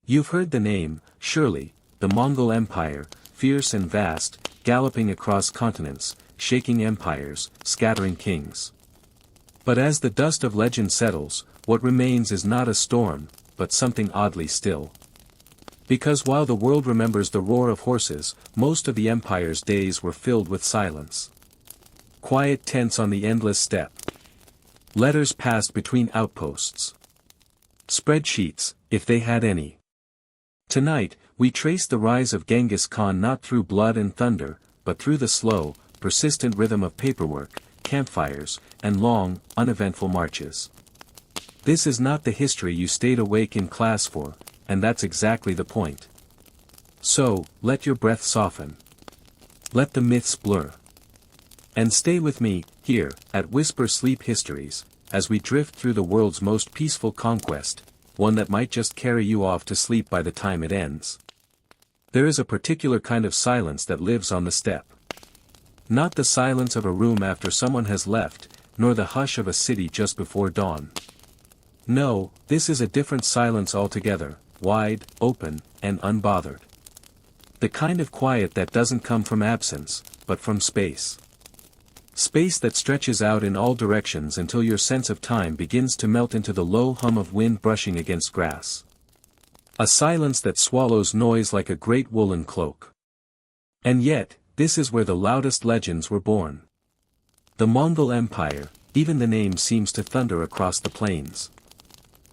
You've heard the name, surely, the Mongol Empire, fierce and vast, galloping across continents, shaking empires, scattering kings. But as the dust of legend settles, what remains is not a storm, but something oddly still. Because while the world remembers the roar of horses, most of the empire's days were filled with silence. Quiet tents on the endless steppe. Letters passed between outposts. Spreadsheets, if they had any. Tonight, we trace the rise of Genghis Khan not through blood and thunder, but through the slow, persistent rhythm of paperwork, campfires, and long, uneventful marches. This is not the history you stayed awake in class for, and that's exactly the point. So, let your breath soften. Let the myths blur. And stay with me, here, at Whisper Sleep Histories, as we drift through the world's most peaceful conquest, one that might just carry you off to sleep by the time it ends. There is a particular kind of silence that lives on the steppe. Not the silence of a room after someone has left, nor the hush of a city just before dawn. No, this is a different silence altogether, wide, open, and unbothered. The kind of quiet that doesn't come from absence, but from space. Space that stretches out in all directions until your sense of time begins to melt into the low hum of wind brushing against grass. A silence that swallows noise like a great woolen cloak. And yet, this is where the loudest legends were born. The Mongol Empire, even the name seems to thunder across the plains.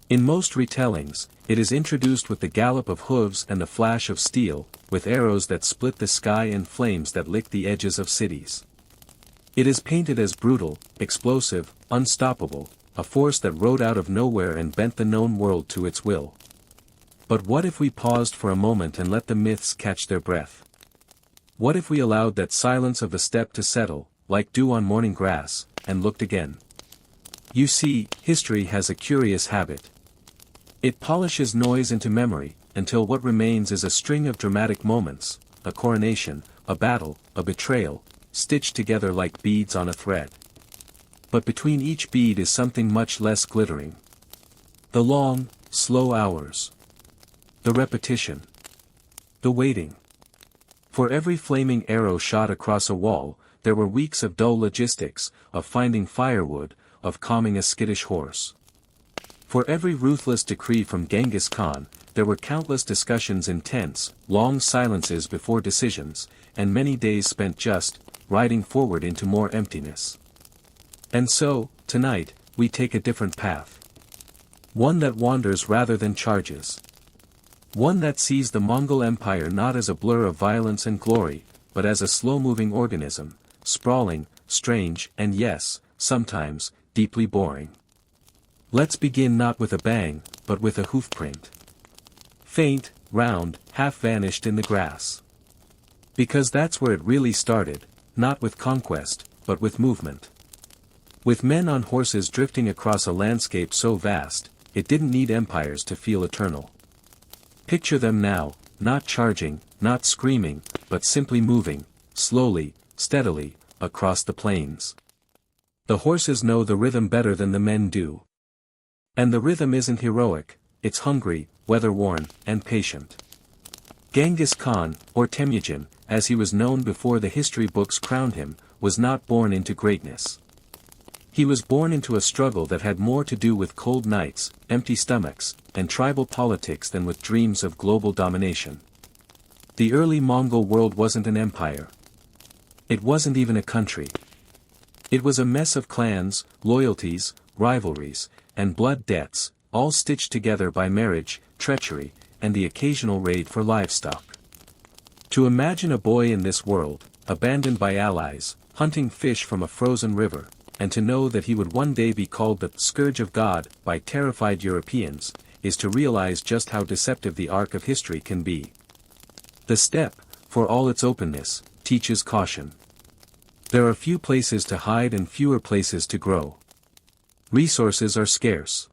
In most retellings, it is introduced with the gallop of hooves and the flash of steel, with arrows that split the sky and flames that lick the edges of cities. It is painted as brutal, explosive, unstoppable, a force that rode out of nowhere and bent the known world to its will. But what if we paused for a moment and let the myths catch their breath? What if we allowed that silence of the steppe to settle, like dew on morning grass, and looked again? You see, history has a curious habit. It polishes noise into memory, until what remains is a string of dramatic moments, a coronation, a battle, a betrayal, stitched together like beads on a thread. But between each bead is something much less glittering. The long, slow hours. The repetition. The waiting. For every flaming arrow shot across a wall, there were weeks of dull logistics, of finding firewood, of calming a skittish horse. For every ruthless decree from Genghis Khan, there were countless discussions in tents, long silences before decisions, and many days spent just, riding forward into more emptiness. And so, tonight, we take a different path. One that wanders rather than charges. One that sees the Mongol Empire not as a blur of violence and glory, but as a slow-moving organism, sprawling, strange, and yes, sometimes, deeply boring. Let's begin not with a bang, but with a hoofprint. Faint, round, half-vanished in the grass. Because that's where it really started, not with conquest, but with movement. With men on horses drifting across a landscape so vast, it didn't need empires to feel eternal. Picture them now, not charging, not screaming, but simply moving, slowly, steadily, across the plains. The horses know the rhythm better than the men do. And the rhythm isn't heroic, it's hungry, weather-worn, and patient. Genghis Khan, or Temujin, as he was known before the history books crowned him, was not born into greatness. He was born into a struggle that had more to do with cold nights, empty stomachs, and tribal politics than with dreams of global domination. The early Mongol world wasn't an empire. It wasn't even a country. It was a mess of clans, loyalties, rivalries, and blood debts, all stitched together by marriage, treachery, and the occasional raid for livestock. To imagine a boy in this world, abandoned by allies, hunting fish from a frozen river, and to know that he would one day be called the scourge of God by terrified Europeans, is to realize just how deceptive the arc of history can be. The steppe, for all its openness, teaches caution. There are few places to hide and fewer places to grow. Resources are scarce.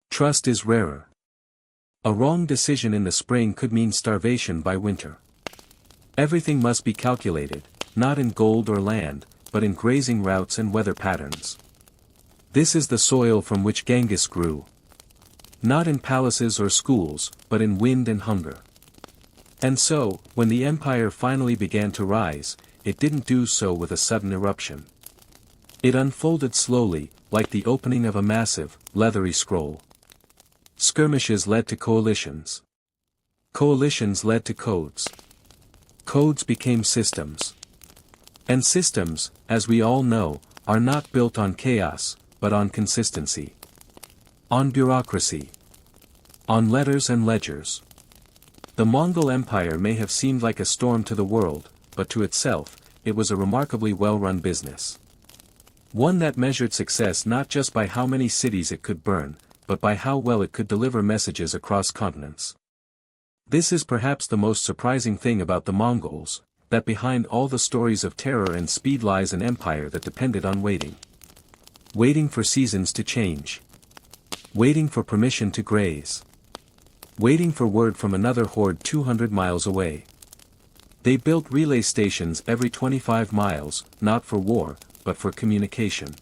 Trust is rarer. A wrong decision in the spring could mean starvation by winter. Everything must be calculated, not in gold or land, but in grazing routes and weather patterns. This is the soil from which Genghis grew. Not in palaces or schools, but in wind and hunger. And so, when the empire finally began to rise, it didn't do so with a sudden eruption. It unfolded slowly, like the opening of a massive, leathery scroll. Skirmishes led to coalitions. Coalitions led to codes. Codes became systems. And systems, as we all know, are not built on chaos, but on consistency. On bureaucracy. On letters and ledgers. The Mongol Empire may have seemed like a storm to the world, but to itself, it was a remarkably well-run business. One that measured success not just by how many cities it could burn, but by how well it could deliver messages across continents. This is perhaps the most surprising thing about the Mongols, that behind all the stories of terror and speed lies an empire that depended on waiting. Waiting for seasons to change. Waiting for permission to graze. Waiting for word from another horde 200 miles away. They built relay stations every 25 miles, not for war, but for communication.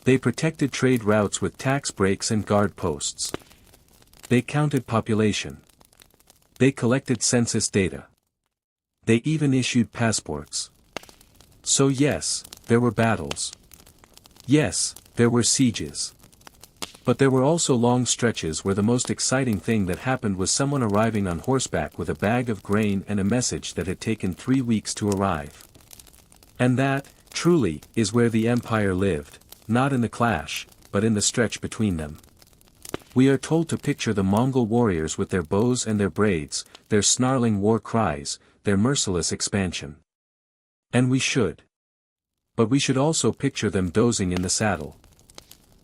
They protected trade routes with tax breaks and guard posts. They counted population. They collected census data. They even issued passports. So yes, there were battles. Yes, there were sieges. But there were also long stretches where the most exciting thing that happened was someone arriving on horseback with a bag of grain and a message that had taken 3 weeks to arrive. And that, truly, is where the empire lived, not in the clash, but in the stretch between them. We are told to picture the Mongol warriors with their bows and their braids, their snarling war cries, their merciless expansion. And we should. But we should also picture them dozing in the saddle.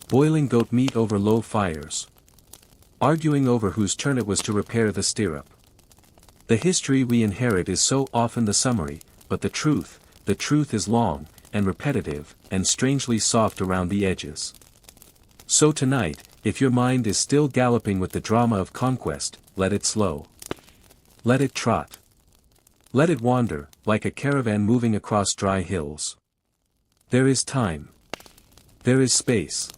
Boiling goat meat over low fires. Arguing over whose turn it was to repair the stirrup. The history we inherit is so often the summary, but the truth is long, and repetitive, and strangely soft around the edges. So tonight, if your mind is still galloping with the drama of conquest, let it slow. Let it trot. Let it wander, like a caravan moving across dry hills. There is time. There is space.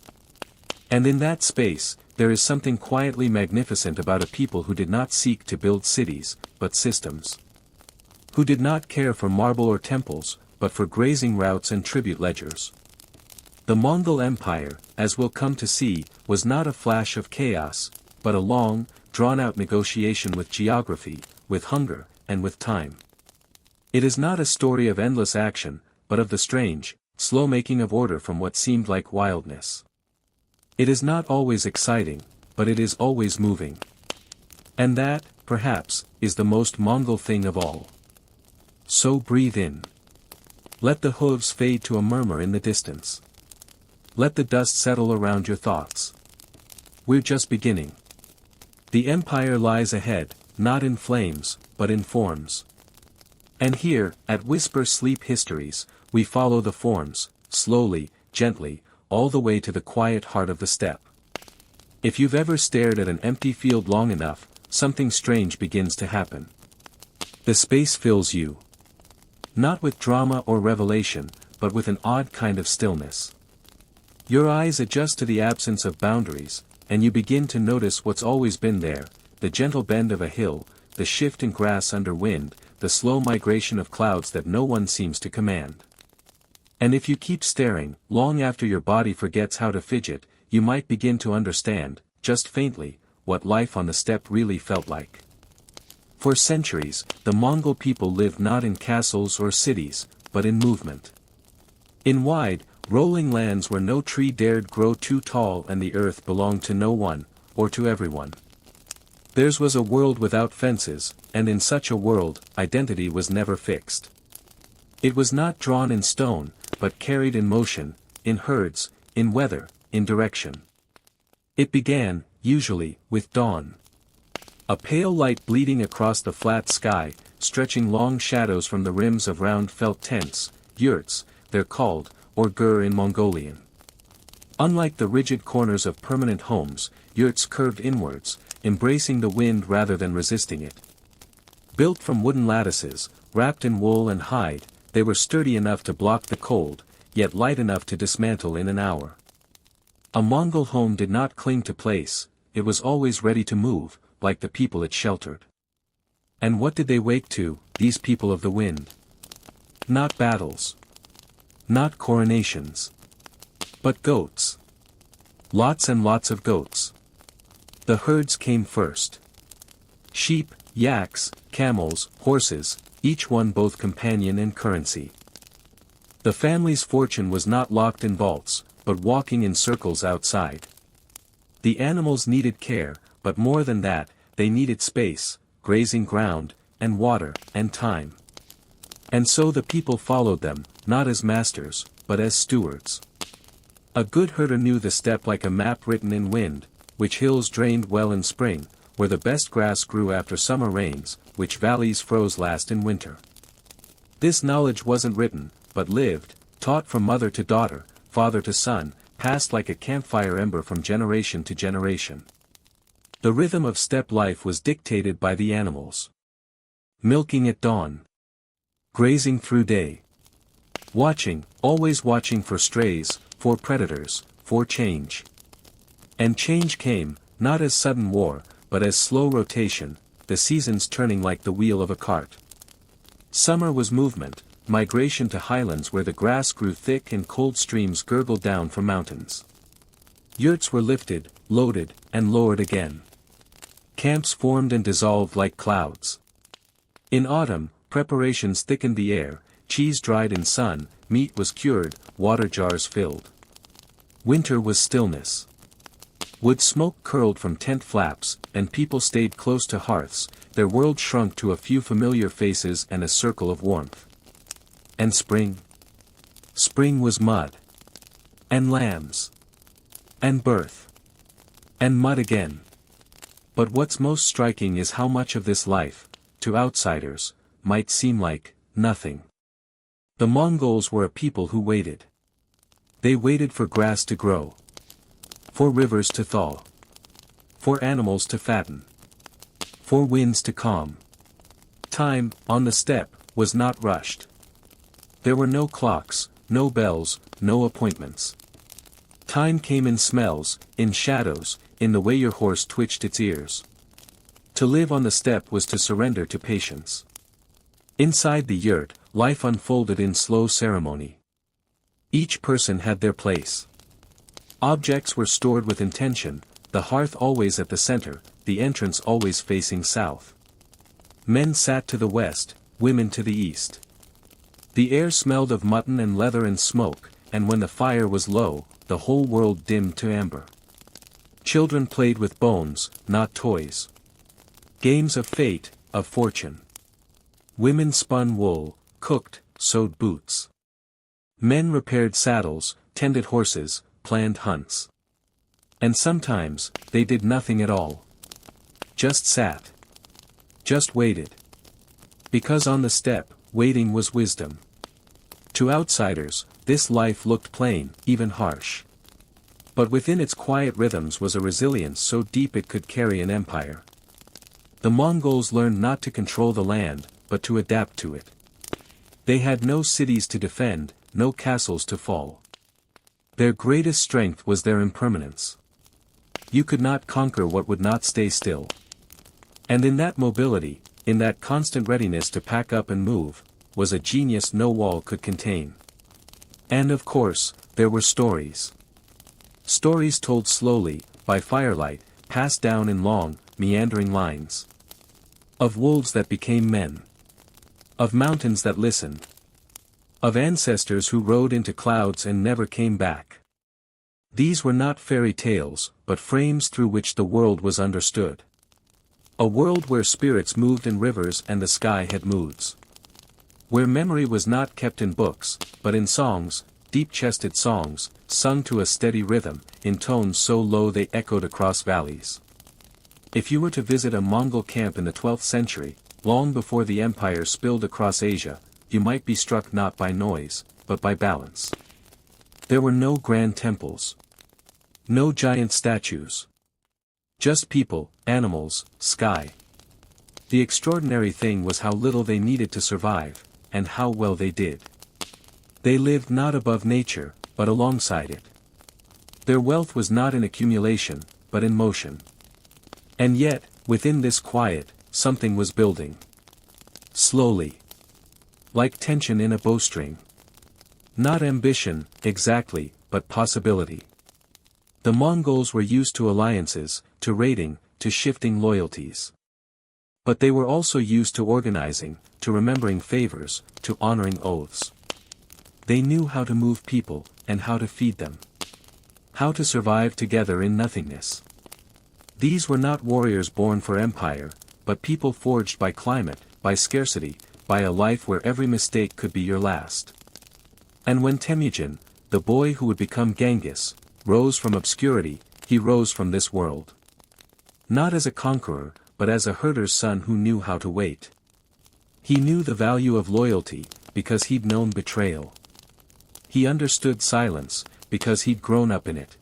And in that space, there is something quietly magnificent about a people who did not seek to build cities, but systems. Who did not care for marble or temples, but for grazing routes and tribute ledgers. The Mongol Empire, as we'll come to see, was not a flash of chaos, but a long, drawn-out negotiation with geography, with hunger, and with time. It is not a story of endless action, but of the strange, slow making of order from what seemed like wildness. It is not always exciting, but it is always moving. And that, perhaps, is the most Mongol thing of all. So breathe in. Let the hooves fade to a murmur in the distance. Let the dust settle around your thoughts. We're just beginning. The empire lies ahead, not in flames, but in forms. And here, at Whisper Sleep Histories, we follow the forms, slowly, gently, all the way to the quiet heart of the steppe. If you've ever stared at an empty field long enough, something strange begins to happen. The space fills you. Not with drama or revelation, but with an odd kind of stillness. Your eyes adjust to the absence of boundaries, and you begin to notice what's always been there, the gentle bend of a hill, the shift in grass under wind, the slow migration of clouds that no one seems to command. And if you keep staring, long after your body forgets how to fidget, you might begin to understand, just faintly, what life on the steppe really felt like. For centuries, the Mongol people lived not in castles or cities, but in movement. In wide, rolling lands where no tree dared grow too tall and the earth belonged to no one, or to everyone. Theirs was a world without fences, and in such a world, identity was never fixed. It was not drawn in stone, but carried in motion, in herds, in weather, in direction. It began, usually, with dawn. A pale light bleeding across the flat sky, stretching long shadows from the rims of round felt tents, yurts, they're called, or gur in Mongolian. Unlike the rigid corners of permanent homes, yurts curved inwards, embracing the wind rather than resisting it. Built from wooden lattices, wrapped in wool and hide, they were sturdy enough to block the cold, yet light enough to dismantle in an hour. A Mongol home did not cling to place, it was always ready to move, like the people it sheltered. And what did they wake to, these people of the wind? Not battles. Not coronations. But goats. Lots and lots of goats. The herds came first. Sheep, yaks, camels, horses, each one both companion and currency. The family's fortune was not locked in vaults, but walking in circles outside. The animals needed care, but more than that, they needed space, grazing ground, and water, and time. And so the people followed them, not as masters, but as stewards. A good herder knew the steppe like a map written in wind, which hills drained well in spring, where the best grass grew after summer rains, which valleys froze last in winter. This knowledge wasn't written, but lived, taught from mother to daughter, father to son, passed like a campfire ember from generation to generation. The rhythm of steppe life was dictated by the animals. Milking at dawn. Grazing through day. Watching, always watching for strays, for predators, for change. And change came, not as sudden war, but as slow rotation, the seasons turning like the wheel of a cart. Summer was movement, migration to highlands where the grass grew thick and cold streams gurgled down from mountains. Yurts were lifted, loaded, and lowered again. Camps formed and dissolved like clouds. In autumn, preparations thickened the air, cheese dried in sun, meat was cured, water jars filled. Winter was stillness. Wood smoke curled from tent flaps, and people stayed close to hearths, their world shrunk to a few familiar faces and a circle of warmth. And spring? Spring was mud. And lambs. And birth. And mud again. But what's most striking is how much of this life, to outsiders, might seem like nothing. The Mongols were a people who waited. They waited for grass to grow. For rivers to thaw. For animals to fatten. For winds to calm. Time, on the steppe, was not rushed. There were no clocks, no bells, no appointments. Time came in smells, in shadows, in the way your horse twitched its ears. To live on the steppe was to surrender to patience. Inside the yurt, life unfolded in slow ceremony. Each person had their place. Objects were stored with intention, the hearth always at the center, the entrance always facing south. Men sat to the west, women to the east. The air smelled of mutton and leather and smoke, and when the fire was low, the whole world dimmed to amber. Children played with bones, not toys. Games of fate, of fortune. Women spun wool, cooked, sewed boots. Men repaired saddles, tended horses, planned hunts. And sometimes, they did nothing at all. Just sat. Just waited. Because on the steppe, waiting was wisdom. To outsiders, this life looked plain, even harsh. But within its quiet rhythms was a resilience so deep it could carry an empire. The Mongols learned not to control the land, but to adapt to it. They had no cities to defend, no castles to fall. Their greatest strength was their impermanence. You could not conquer what would not stay still. And in that mobility, in that constant readiness to pack up and move, was a genius no wall could contain. And of course, there were stories. Stories told slowly, by firelight, passed down in long, meandering lines. Of wolves that became men. Of mountains that listened. Of ancestors who rode into clouds and never came back. These were not fairy tales, but frames through which the world was understood. A world where spirits moved in rivers and the sky had moods. Where memory was not kept in books, but in songs, deep-chested songs, sung to a steady rhythm, in tones so low they echoed across valleys. If you were to visit a Mongol camp in the 12th century, long before the empire spilled across Asia, you might be struck not by noise, but by balance. There were no grand temples. No giant statues. Just people, animals, sky. The extraordinary thing was how little they needed to survive, and how well they did. They lived not above nature, but alongside it. Their wealth was not in accumulation, but in motion. And yet, within this quiet, something was building. Slowly. Like tension in a bowstring. Not ambition, exactly, but possibility. The Mongols were used to alliances, to raiding, to shifting loyalties. But they were also used to organizing, to remembering favors, to honoring oaths. They knew how to move people, and how to feed them. How to survive together in nothingness. These were not warriors born for empire, but people forged by climate, by scarcity, by a life where every mistake could be your last. And when Temujin, the boy who would become Genghis, rose from obscurity, he rose from this world. Not as a conqueror, but as a herder's son who knew how to wait. He knew the value of loyalty, because he'd known betrayal. He understood silence, because he'd grown up in it.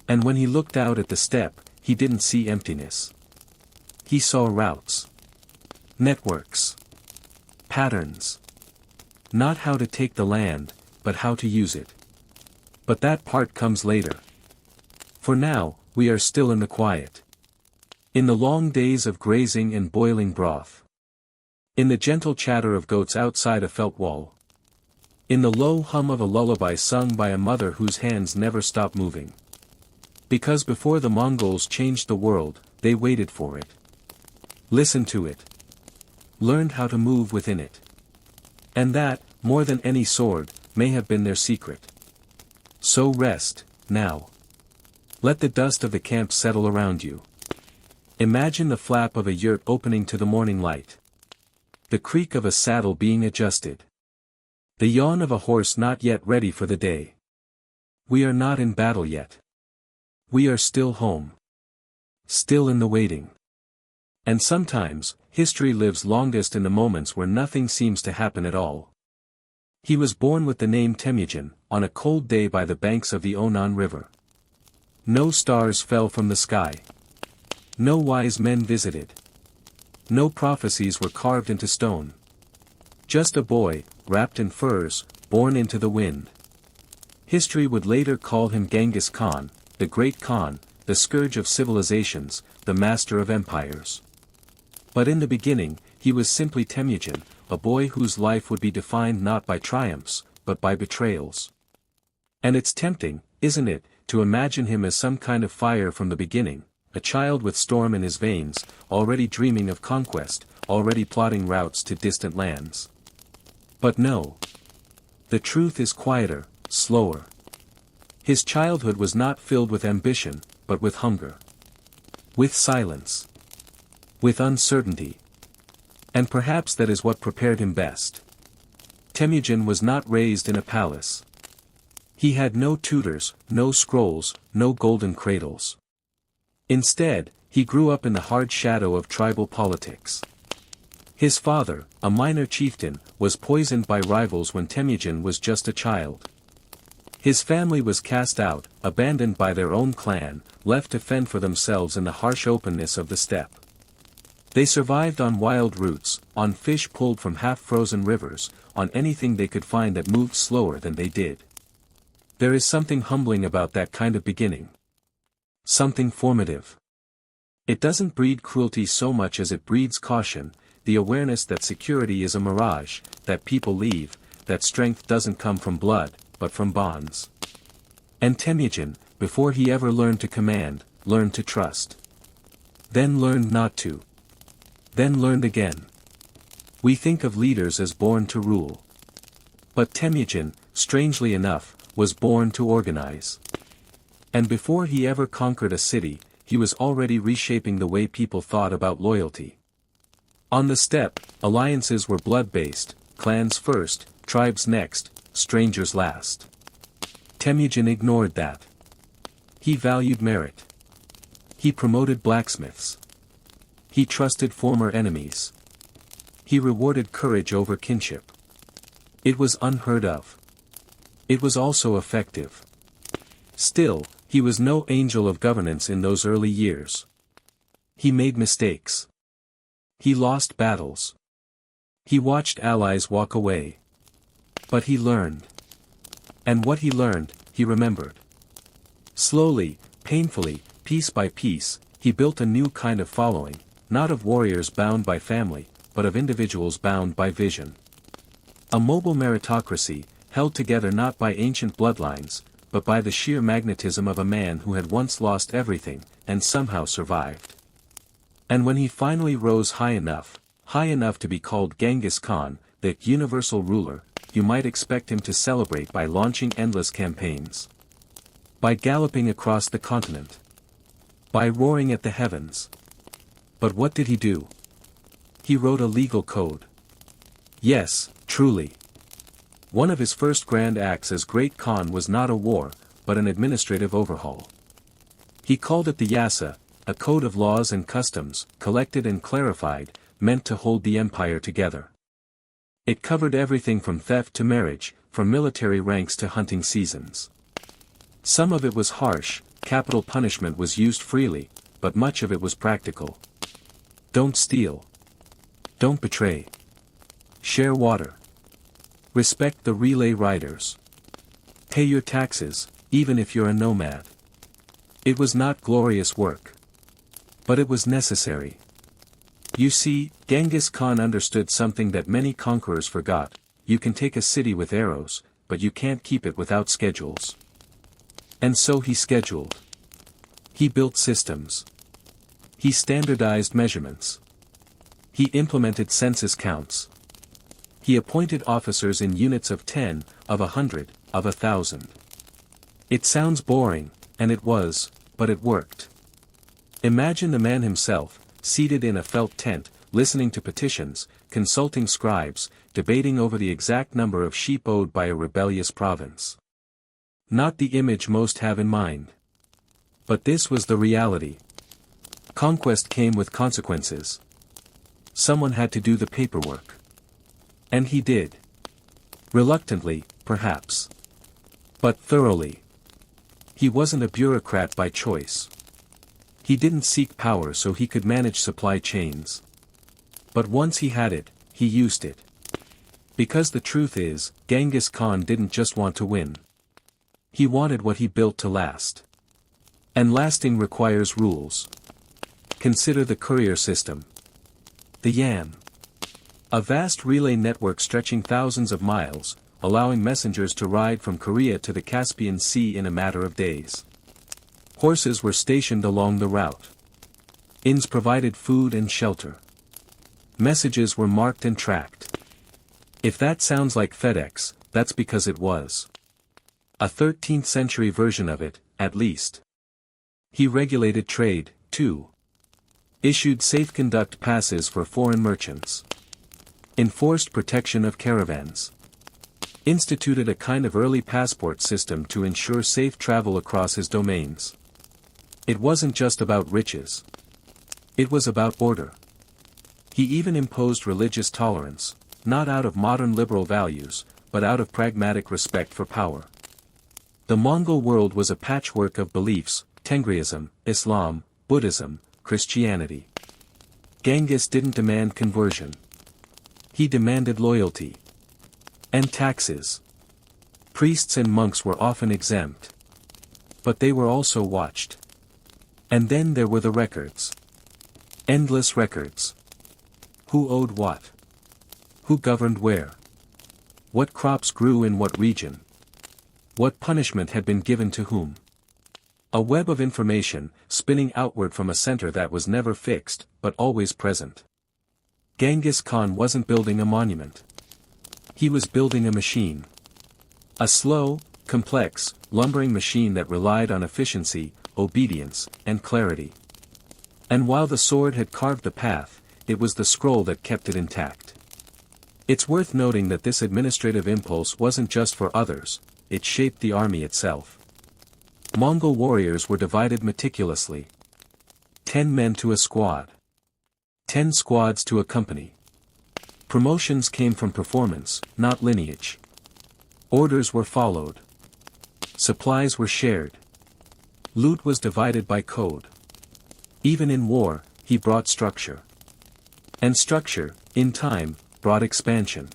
And when he looked out at the steppe, he didn't see emptiness. He saw routes. Networks. Patterns. Not how to take the land, but how to use it. But that part comes later. For now, we are still in the quiet. In the long days of grazing and boiling broth. In the gentle chatter of goats outside a felt wall. In the low hum of a lullaby sung by a mother whose hands never stop moving. Because before the Mongols changed the world, they waited for it. Listened to it. Learned how to move within it. And that, more than any sword, may have been their secret. So rest, now. Let the dust of the camp settle around you. Imagine the flap of a yurt opening to the morning light. The creak of a saddle being adjusted. The yawn of a horse not yet ready for the day. We are not in battle yet. We are still home. Still in the waiting. And sometimes, history lives longest in the moments where nothing seems to happen at all. He was born with the name Temujin, on a cold day by the banks of the Onan River. No stars fell from the sky. No wise men visited. No prophecies were carved into stone. Just a boy, wrapped in furs, born into the wind. History would later call him Genghis Khan, the great Khan, the scourge of civilizations, the master of empires. But in the beginning, he was simply Temujin, a boy whose life would be defined not by triumphs, but by betrayals. And it's tempting, isn't it, to imagine him as some kind of fire from the beginning, a child with storm in his veins, already dreaming of conquest, already plotting routes to distant lands. But no. The truth is quieter, slower. His childhood was not filled with ambition, but with hunger. With silence. With uncertainty. And perhaps that is what prepared him best. Temujin was not raised in a palace. He had no tutors, no scrolls, no golden cradles. Instead, he grew up in the hard shadow of tribal politics. His father, a minor chieftain, was poisoned by rivals when Temujin was just a child. His family was cast out, abandoned by their own clan, left to fend for themselves in the harsh openness of the steppe. They survived on wild roots, on fish pulled from half-frozen rivers, on anything they could find that moved slower than they did. There is something humbling about that kind of beginning. Something formative. It doesn't breed cruelty so much as it breeds caution, the awareness that security is a mirage, that people leave, that strength doesn't come from blood, but from bonds. And Temujin, before he ever learned to command, learned to trust. Then learned not to. Then learned again. We think of leaders as born to rule. But Temujin, strangely enough, was born to organize. And before he ever conquered a city, he was already reshaping the way people thought about loyalty. On the steppe, alliances were blood-based, clans first, tribes next, strangers last. Temujin ignored that. He valued merit. He promoted blacksmiths. He trusted former enemies. He rewarded courage over kinship. It was unheard of. It was also effective. Still, he was no angel of governance in those early years. He made mistakes. He lost battles. He watched allies walk away. But he learned. And what he learned, he remembered. Slowly, painfully, piece by piece, He built a new kind of following, not of warriors bound by family, but of individuals bound by vision. A mobile meritocracy, held together not by ancient bloodlines, but by the sheer magnetism of a man who had once lost everything, and somehow survived. And when he finally rose high enough to be called Genghis Khan, the universal ruler, you might expect him to celebrate by launching endless campaigns. By galloping across the continent. By roaring at the heavens. But what did he do? He wrote a legal code. Yes, truly. One of his first grand acts as Great Khan was not a war, but an administrative overhaul. He called it the Yasa, a code of laws and customs, collected and clarified, meant to hold the empire together. It covered everything from theft to marriage, from military ranks to hunting seasons. Some of it was harsh, capital punishment was used freely, but much of it was practical. Don't steal. Don't betray. Share water. Respect the relay riders. Pay your taxes, even if you're a nomad. It was not glorious work. But it was necessary. You see, Genghis Khan understood something that many conquerors forgot: you can take a city with arrows, but you can't keep it without schedules. And so he scheduled. He built systems. He standardized measurements. He implemented census counts. He appointed officers in units of 10, of 100, of 1,000. It sounds boring, and it was, but it worked. Imagine the man himself, seated in a felt tent, listening to petitions, consulting scribes, debating over the exact number of sheep owed by a rebellious province. Not the image most have in mind. But this was the reality. Conquest came with consequences. Someone had to do the paperwork. And he did. Reluctantly, perhaps. But thoroughly. He wasn't a bureaucrat by choice. He didn't seek power so he could manage supply chains. But once he had it, he used it. Because the truth is, Genghis Khan didn't just want to win. He wanted what he built to last. And lasting requires rules. Consider the courier system. The Yam. A vast relay network stretching thousands of miles, allowing messengers to ride from Korea to the Caspian Sea in a matter of days. Horses were stationed along the route. Inns provided food and shelter. Messages were marked and tracked. If that sounds like FedEx, that's because it was. A 13th century version of it, at least. He regulated trade, too. Issued safe conduct passes for foreign merchants. Enforced protection of caravans. Instituted a kind of early passport system to ensure safe travel across his domains. It wasn't just about riches. It was about order. He even imposed religious tolerance, not out of modern liberal values, but out of pragmatic respect for power. The Mongol world was a patchwork of beliefs: Tengriism, Islam, Buddhism, Christianity. Genghis didn't demand conversion. He demanded loyalty. And taxes. Priests and monks were often exempt. But they were also watched. And then there were the records. Endless records. Who owed what? Who governed where? What crops grew in what region? What punishment had been given to whom? A web of information, spinning outward from a center that was never fixed, but always present. Genghis Khan wasn't building a monument. He was building a machine. A slow, complex, lumbering machine that relied on efficiency, obedience, and clarity. And while the sword had carved the path, it was the scroll that kept it intact. It's worth noting that this administrative impulse wasn't just for others, it shaped the army itself. Mongol warriors were divided meticulously. 10 men to a squad. 10 squads to a company. Promotions came from performance, not lineage. Orders were followed. Supplies were shared. Loot was divided by code. Even in war, he brought structure. And structure, in time, brought expansion.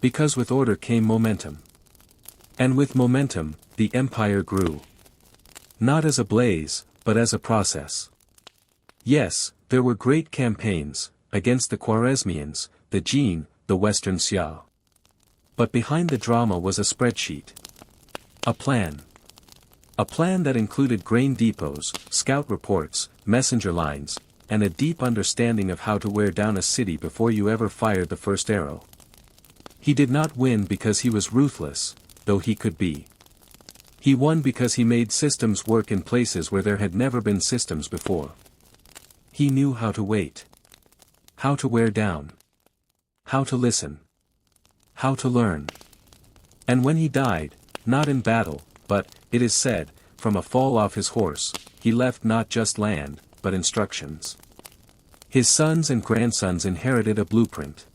Because with order came momentum. And with momentum, the empire grew. Not as a blaze, but as a process. Yes, there were great campaigns, against the Khwarezmians, the Jin, the Western Xia. But behind the drama was a spreadsheet. A plan. A plan that included grain depots, scout reports, messenger lines, and a deep understanding of how to wear down a city before you ever fired the first arrow. He did not win because he was ruthless, though he could be. He won because he made systems work in places where there had never been systems before. He knew how to wait. How to wear down. How to listen. How to learn. And when he died, not in battle, but, it is said, from a fall off his horse, he left not just land, but instructions. His sons and grandsons inherited a blueprint.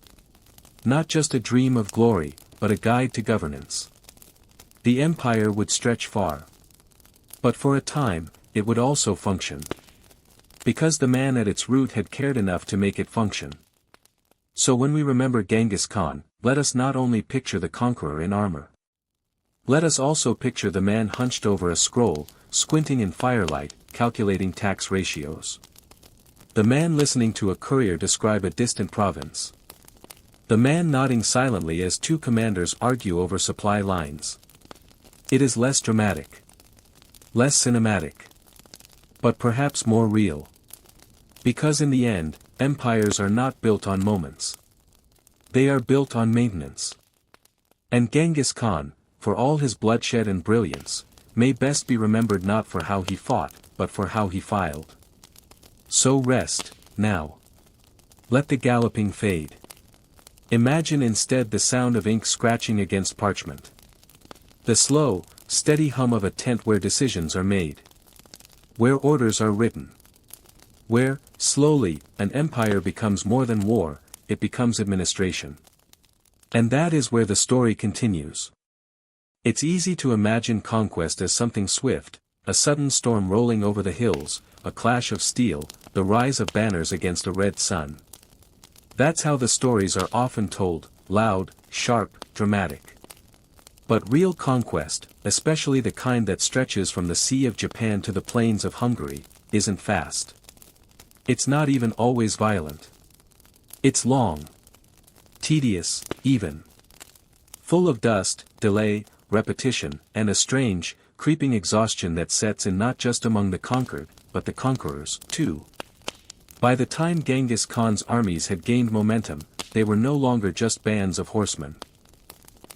Not just a dream of glory, but a guide to governance. The empire would stretch far. But for a time, it would also function. Because the man at its root had cared enough to make it function. So when we remember Genghis Khan, let us not only picture the conqueror in armor. Let us also picture the man hunched over a scroll, squinting in firelight, calculating tax ratios. The man listening to a courier describe a distant province. The man nodding silently as two commanders argue over supply lines. It is less dramatic. Less cinematic. But perhaps more real. Because in the end, empires are not built on moments. They are built on maintenance. And Genghis Khan, for all his bloodshed and brilliance, may best be remembered not for how he fought, but for how he filed. So rest, now. Let the galloping fade. Imagine instead the sound of ink scratching against parchment. The slow, steady hum of a tent where decisions are made. Where orders are written. Where, slowly, an empire becomes more than war, it becomes administration. And that is where the story continues. It's easy to imagine conquest as something swift, a sudden storm rolling over the hills, a clash of steel, the rise of banners against a red sun. That's how the stories are often told, loud, sharp, dramatic. But real conquest, especially the kind that stretches from the Sea of Japan to the plains of Hungary, isn't fast. It's not even always violent. It's long. Tedious, even. Full of dust, delay, repetition, and a strange, creeping exhaustion that sets in not just among the conquered, but the conquerors, too. By the time Genghis Khan's armies had gained momentum, they were no longer just bands of horsemen.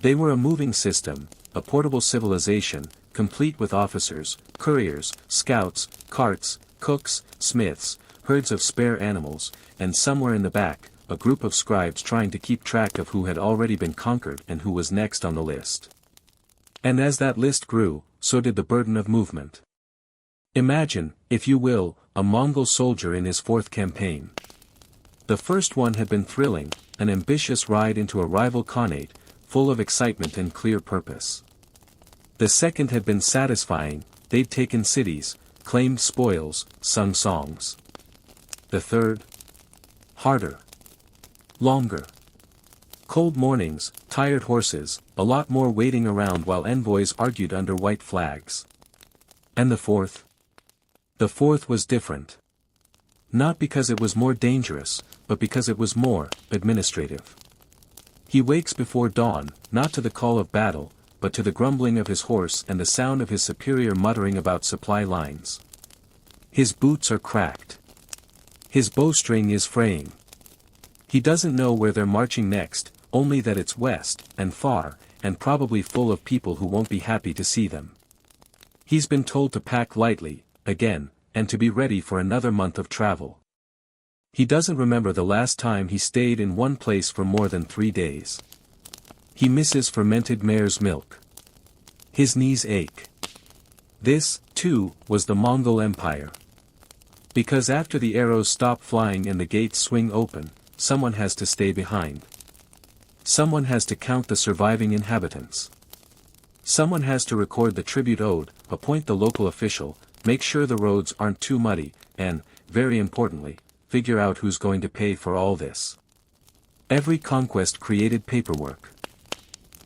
They were a moving system, a portable civilization, complete with officers, couriers, scouts, carts, cooks, smiths, herds of spare animals, and somewhere in the back, a group of scribes trying to keep track of who had already been conquered and who was next on the list. And as that list grew, so did the burden of movement. Imagine, if you will, a Mongol soldier in his fourth campaign. The first one had been thrilling, an ambitious ride into a rival khanate, full of excitement and clear purpose. The second had been satisfying, they'd taken cities, claimed spoils, sung songs. The third? Harder. Longer. Cold mornings, tired horses, a lot more waiting around while envoys argued under white flags. And the fourth? The fourth was different. Not because it was more dangerous, but because it was more administrative. He wakes before dawn, not to the call of battle, but to the grumbling of his horse and the sound of his superior muttering about supply lines. His boots are cracked. His bowstring is fraying. He doesn't know where they're marching next, only that it's west, and far, and probably full of people who won't be happy to see them. He's been told to pack lightly, again, and to be ready for another month of travel. He doesn't remember the last time he stayed in one place for more than 3 days. He misses fermented mare's milk. His knees ache. This, too, was the Mongol Empire. Because after the arrows stop flying and the gates swing open, someone has to stay behind. Someone has to count the surviving inhabitants. Someone has to record the tribute owed, appoint the local official, make sure the roads aren't too muddy, and, very importantly, figure out who's going to pay for all this. Every conquest created paperwork.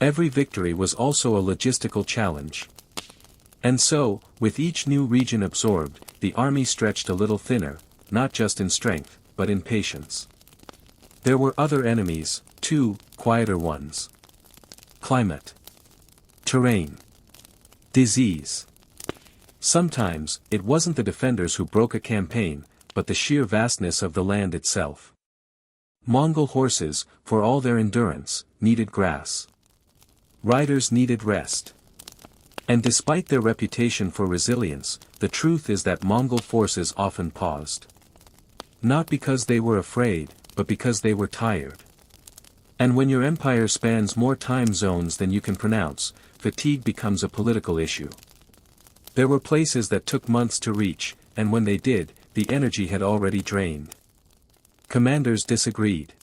Every victory was also a logistical challenge. And so, with each new region absorbed, the army stretched a little thinner, not just in strength, but in patience. There were other enemies, too, quieter ones. Climate. Terrain. Disease. Sometimes, it wasn't the defenders who broke a campaign, but the sheer vastness of the land itself. Mongol horses, for all their endurance, needed grass. Riders needed rest. And despite their reputation for resilience, the truth is that Mongol forces often paused. Not because they were afraid, but because they were tired. And when your empire spans more time zones than you can pronounce, fatigue becomes a political issue. There were places that took months to reach, and when they did, the energy had already drained. Commanders disagreed.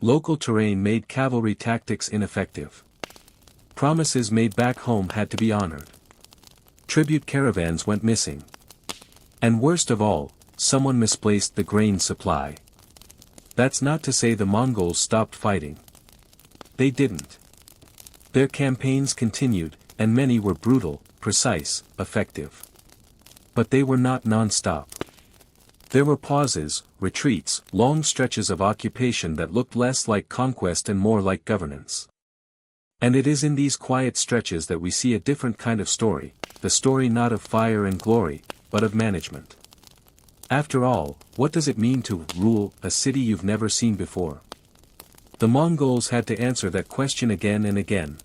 Local terrain made cavalry tactics ineffective. Promises made back home had to be honored. Tribute caravans went missing. And worst of all, someone misplaced the grain supply. That's not to say the Mongols stopped fighting. They didn't. Their campaigns continued, and many were brutal, precise, effective. But they were not non-stop. There were pauses, retreats, long stretches of occupation that looked less like conquest and more like governance. And it is in these quiet stretches that we see a different kind of story, the story not of fire and glory, but of management. After all, what does it mean to rule a city you've never seen before? The Mongols had to answer that question again and again.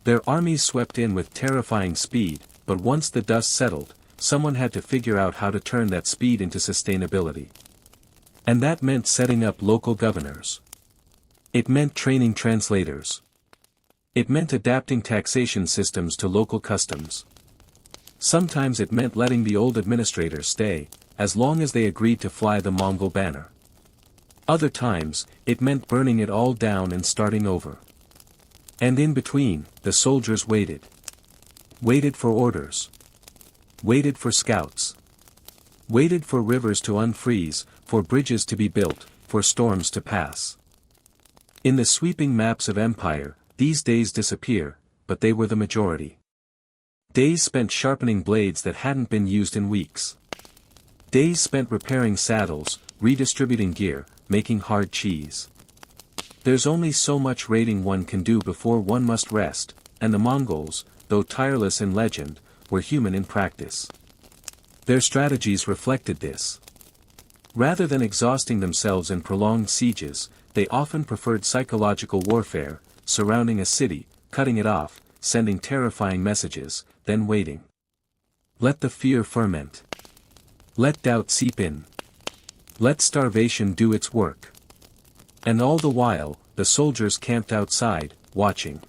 Their armies swept in with terrifying speed, but once the dust settled, someone had to figure out how to turn that speed into sustainability. And that meant setting up local governors. It meant training translators. It meant adapting taxation systems to local customs. Sometimes it meant letting the old administrators stay, as long as they agreed to fly the Mongol banner. Other times, it meant burning it all down and starting over. And in between, the soldiers waited. Waited for orders. Waited for scouts. Waited for rivers to unfreeze, for bridges to be built, for storms to pass. In the sweeping maps of empire, these days disappear, but they were the majority. Days spent sharpening blades that hadn't been used in weeks. Days spent repairing saddles, redistributing gear, making hard cheese. There's only so much raiding one can do before one must rest, and the Mongols, though tireless in legend, were human in practice. Their strategies reflected this. Rather than exhausting themselves in prolonged sieges, they often preferred psychological warfare, surrounding a city, cutting it off, sending terrifying messages, then waiting. Let the fear ferment. Let doubt seep in. Let starvation do its work. And all the while, the soldiers camped outside, watching.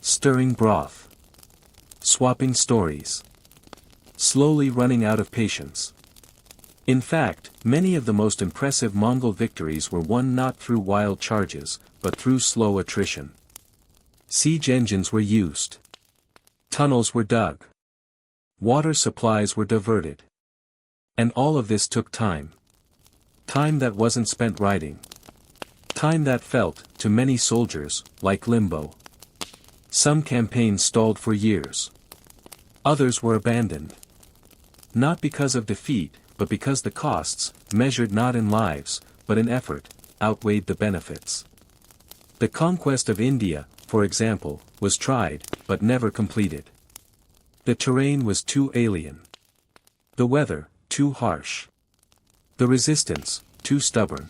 Stirring broth. Swapping stories. Slowly running out of patience. In fact, many of the most impressive Mongol victories were won not through wild charges, but through slow attrition. Siege engines were used. Tunnels were dug. Water supplies were diverted. And all of this took time. Time that wasn't spent riding. Time that felt, to many soldiers, like limbo. Some campaigns stalled for years. Others were abandoned. Not because of defeat, but because the costs, measured not in lives, but in effort, outweighed the benefits. The conquest of India, for example, was tried, but never completed. The terrain was too alien. The weather, too harsh. The resistance, too stubborn.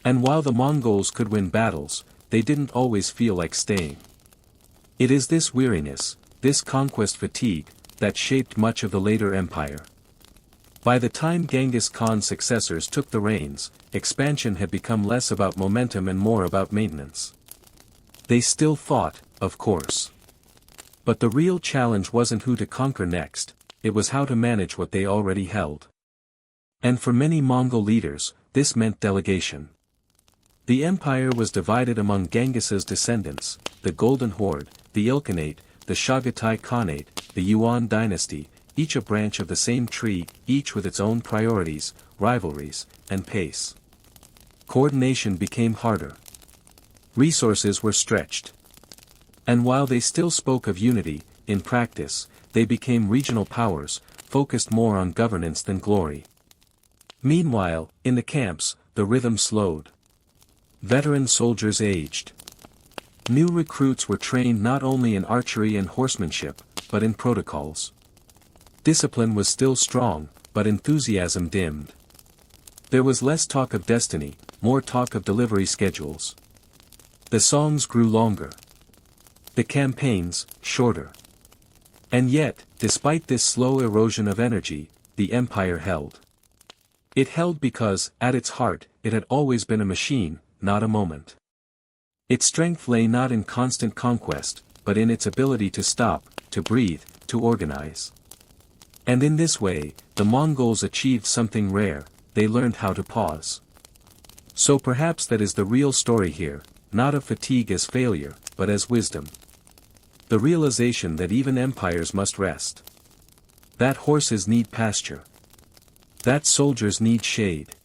And while the Mongols could win battles, they didn't always feel like staying. It is this weariness, this conquest fatigue, that shaped much of the later empire. By the time Genghis Khan's successors took the reins, expansion had become less about momentum and more about maintenance. They still fought, of course. But the real challenge wasn't who to conquer next, it was how to manage what they already held. And for many Mongol leaders, this meant delegation. The empire was divided among Genghis's descendants, the Golden Horde, the Ilkhanate, the Chagatai Khanate, the Yuan dynasty, each a branch of the same tree, each with its own priorities, rivalries, and pace. Coordination became harder. Resources were stretched. And while they still spoke of unity, in practice, they became regional powers, focused more on governance than glory. Meanwhile, in the camps, the rhythm slowed. Veteran soldiers aged. New recruits were trained not only in archery and horsemanship, but in protocols. Discipline was still strong, but enthusiasm dimmed. There was less talk of destiny, more talk of delivery schedules. The songs grew longer. The campaigns, shorter. And yet, despite this slow erosion of energy, the empire held. It held because, at its heart, it had always been a machine, not a moment. Its strength lay not in constant conquest, but in its ability to stop, to breathe, to organize. And in this way, the Mongols achieved something rare, they learned how to pause. So perhaps that is the real story here, not of fatigue as failure, but as wisdom. The realization that even empires must rest. That horses need pasture. That soldiers need shade.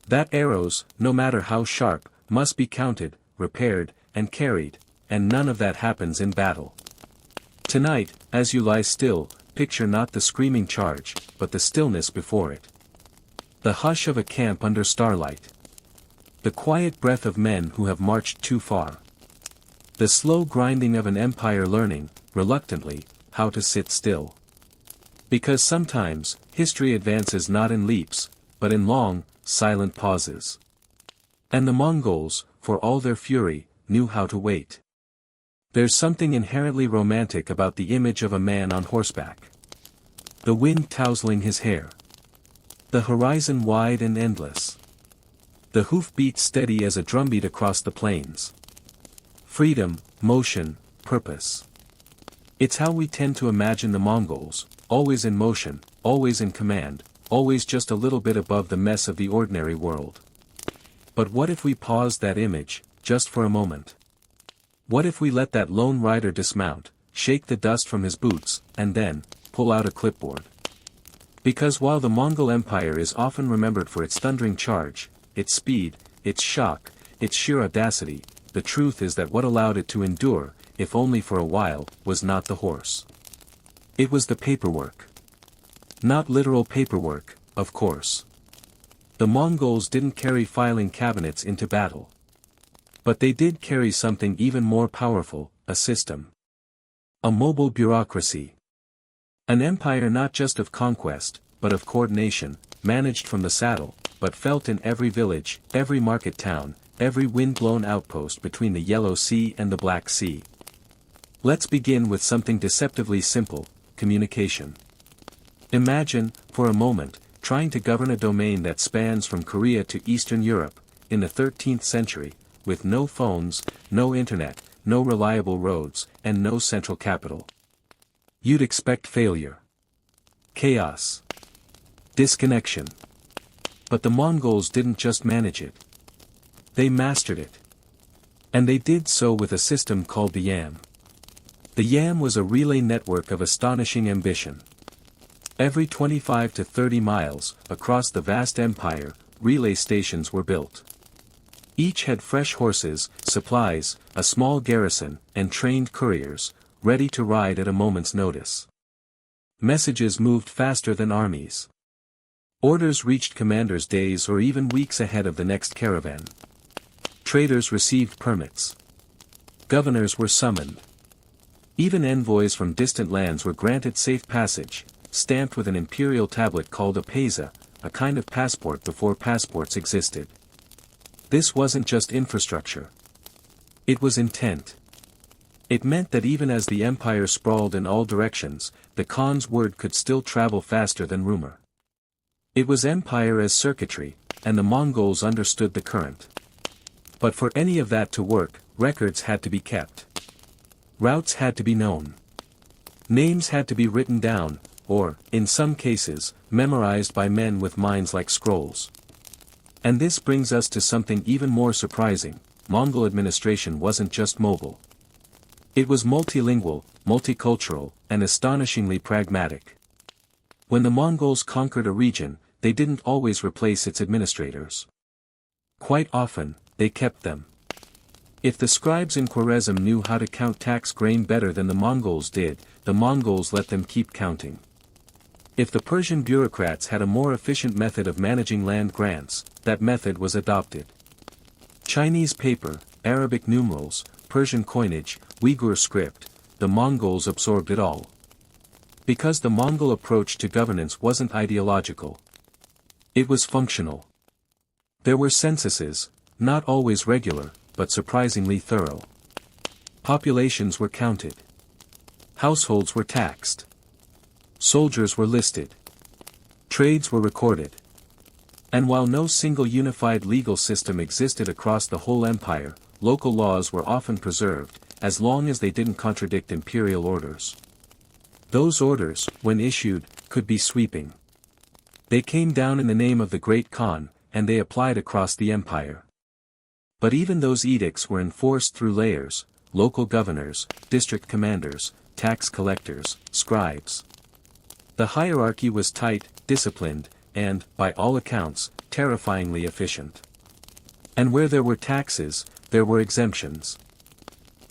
That arrows, no matter how sharp, must be counted, repaired, and carried, and none of that happens in battle. Tonight, as you lie still, picture not the screaming charge, but the stillness before it. The hush of a camp under starlight. The quiet breath of men who have marched too far. The slow grinding of an empire learning, reluctantly, how to sit still. Because sometimes, history advances not in leaps, but in long, silent pauses. And the Mongols, for all their fury, knew how to wait. There's something inherently romantic about the image of a man on horseback. The wind tousling his hair. The horizon wide and endless. The hoofbeat steady as a drumbeat across the plains. Freedom, motion, purpose. It's how we tend to imagine the Mongols, always in motion, always in command, always just a little bit above the mess of the ordinary world. But what if we paused that image, just for a moment? What if we let that lone rider dismount, shake the dust from his boots, and then, pull out a clipboard? Because while the Mongol Empire is often remembered for its thundering charge, its speed, its shock, its sheer audacity, the truth is that what allowed it to endure, if only for a while, was not the horse. It was the paperwork. Not literal paperwork, of course. The Mongols didn't carry filing cabinets into battle. But they did carry something even more powerful, a system. A mobile bureaucracy. An empire not just of conquest, but of coordination, managed from the saddle, but felt in every village, every market town, every wind-blown outpost between the Yellow Sea and the Black Sea. Let's begin with something deceptively simple, communication. Imagine, for a moment, trying to govern a domain that spans from Korea to Eastern Europe, in the 13th century, with no phones, no internet, no reliable roads, and no central capital. You'd expect failure. Chaos. Disconnection. But the Mongols didn't just manage it. They mastered it. And they did so with a system called the Yam. The Yam was a relay network of astonishing ambition. Every 25 to 30 miles, across the vast empire, relay stations were built. Each had fresh horses, supplies, a small garrison, and trained couriers, ready to ride at a moment's notice. Messages moved faster than armies. Orders reached commanders days or even weeks ahead of the next caravan. Traders received permits. Governors were summoned. Even envoys from distant lands were granted safe passage, stamped with an imperial tablet called a pesa, a kind of passport before passports existed. This wasn't just infrastructure. It was intent. It meant that even as the empire sprawled in all directions, the Khan's word could still travel faster than rumor. It was empire as circuitry, and the Mongols understood the current. But for any of that to work, records had to be kept. Routes had to be known. Names had to be written down, or, in some cases, memorized by men with minds like scrolls. And this brings us to something even more surprising: Mongol administration wasn't just mobile. It was multilingual, multicultural, and astonishingly pragmatic. When the Mongols conquered a region, they didn't always replace its administrators. Quite often, they kept them. If the scribes in Khwarezm knew how to count tax grain better than the Mongols did, the Mongols let them keep counting. If the Persian bureaucrats had a more efficient method of managing land grants, that method was adopted. Chinese paper, Arabic numerals, Persian coinage, Uyghur script, the Mongols absorbed it all. Because the Mongol approach to governance wasn't ideological. It was functional. There were censuses, not always regular, but surprisingly thorough. Populations were counted. Households were taxed. Soldiers were listed. Trades were recorded. And while no single unified legal system existed across the whole empire, local laws were often preserved, as long as they didn't contradict imperial orders. Those orders, when issued, could be sweeping. They came down in the name of the Great Khan, and they applied across the empire. But even those edicts were enforced through layers: local governors, district commanders, tax collectors, scribes. The hierarchy was tight, disciplined, and, by all accounts, terrifyingly efficient. And where there were taxes, there were exemptions.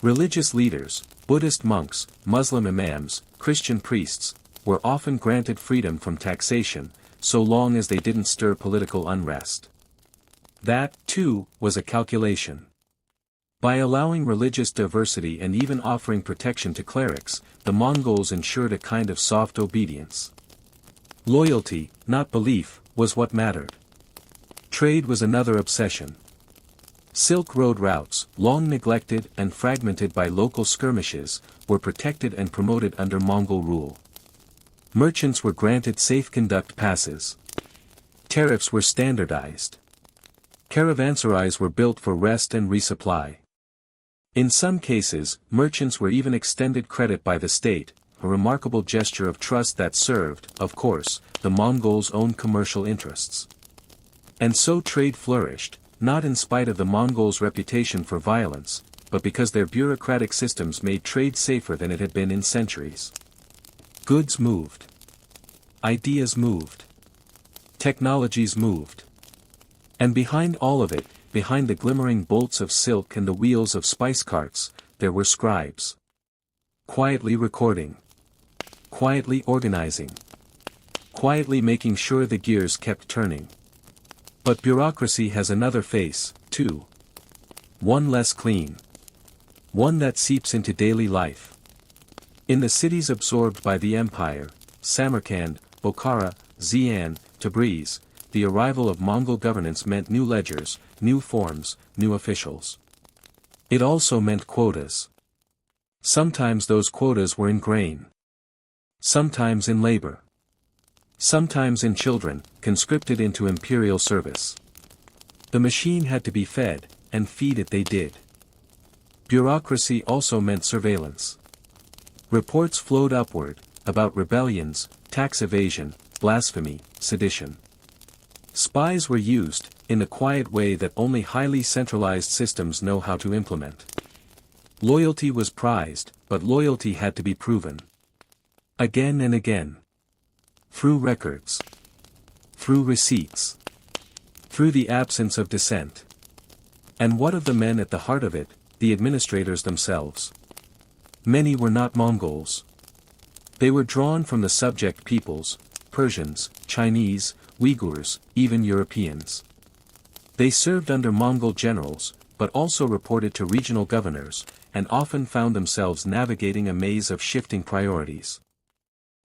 Religious leaders, Buddhist monks, Muslim imams, Christian priests, were often granted freedom from taxation, so long as they didn't stir political unrest. That, too, was a calculation. By allowing religious diversity and even offering protection to clerics, the Mongols ensured a kind of soft obedience. Loyalty, not belief, was what mattered. Trade was another obsession. Silk Road routes, long neglected and fragmented by local skirmishes, were protected and promoted under Mongol rule. Merchants were granted safe conduct passes. Tariffs were standardized. Caravanserais were built for rest and resupply. In some cases, merchants were even extended credit by the state, a remarkable gesture of trust that served, of course, the Mongols' own commercial interests. And so trade flourished, not in spite of the Mongols' reputation for violence, but because their bureaucratic systems made trade safer than it had been in centuries. Goods moved. Ideas moved. Technologies moved. And behind all of it, behind the glimmering bolts of silk and the wheels of spice carts, there were scribes. Quietly recording. Quietly organizing. Quietly making sure the gears kept turning. But bureaucracy has another face, too. One less clean. One that seeps into daily life. In the cities absorbed by the empire, Samarkand, Bokhara, Xi'an, Tabriz, the arrival of Mongol governance meant new ledgers, new forms, new officials. It also meant quotas. Sometimes those quotas were in grain. Sometimes in labor. Sometimes in children, conscripted into imperial service. The machine had to be fed, and feed it they did. Bureaucracy also meant surveillance. Reports flowed upward, about rebellions, tax evasion, blasphemy, sedition. Spies were used, in the quiet way that only highly centralized systems know how to implement. Loyalty was prized, but loyalty had to be proven. Again and again. Through records. Through receipts. Through the absence of dissent. And what of the men at the heart of it, the administrators themselves? Many were not Mongols. They were drawn from the subject peoples, Persians, Chinese, Uyghurs, even Europeans. They served under Mongol generals, but also reported to regional governors, and often found themselves navigating a maze of shifting priorities.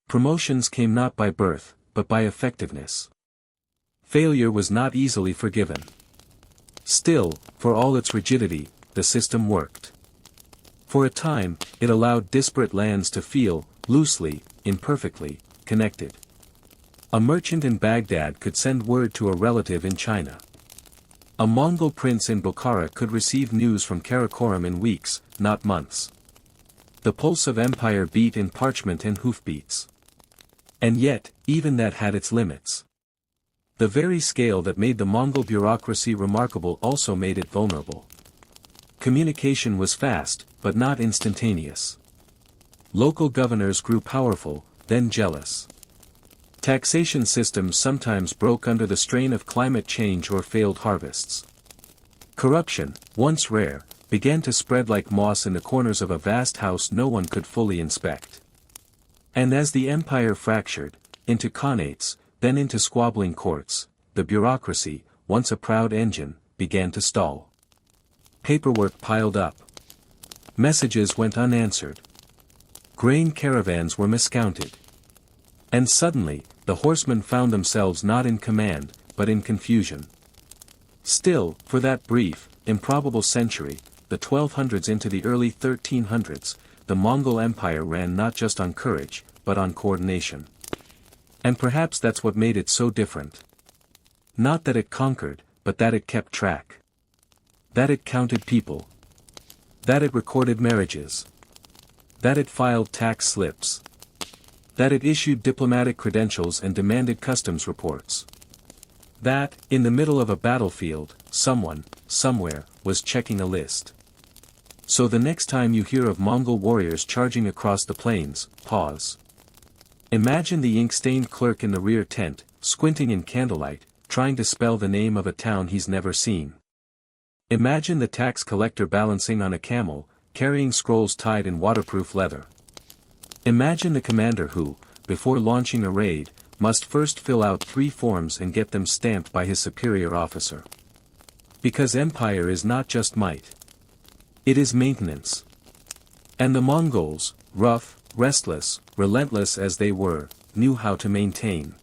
Promotions came not by birth, but by effectiveness. Failure was not easily forgiven. Still, for all its rigidity, the system worked. For a time, it allowed disparate lands to feel, loosely, imperfectly, connected. A merchant in Baghdad could send word to a relative in China. A Mongol prince in Bokhara could receive news from Karakoram in weeks, not months. The pulse of empire beat in parchment and hoofbeats. And yet, even that had its limits. The very scale that made the Mongol bureaucracy remarkable also made it vulnerable. Communication was fast, but not instantaneous. Local governors grew powerful, then jealous. Taxation systems sometimes broke under the strain of climate change or failed harvests. Corruption, once rare, began to spread like moss in the corners of a vast house no one could fully inspect. And as the empire fractured, into khanates, then into squabbling courts. The bureaucracy, once a proud engine, began to stall. Paperwork piled up. Messages went unanswered. Grain caravans were miscounted. And suddenly, the horsemen found themselves not in command, but in confusion. Still, for that brief, improbable century, the 1200s into the early 1300s, the Mongol Empire ran not just on courage, but on coordination. And perhaps that's what made it so different. Not that it conquered, but that it kept track. That it counted people. That it recorded marriages. That it filed tax slips. That it issued diplomatic credentials and demanded customs reports. That, in the middle of a battlefield, someone, somewhere, was checking a list. So the next time you hear of Mongol warriors charging across the plains, pause. Imagine the ink-stained clerk in the rear tent, squinting in candlelight, trying to spell the name of a town he's never seen. Imagine the tax collector balancing on a camel, carrying scrolls tied in waterproof leather. Imagine the commander who, before launching a raid, must first fill out 3 forms and get them stamped by his superior officer. Because empire is not just might. It is maintenance. And the Mongols, rough, restless, relentless as they were, knew how to maintain.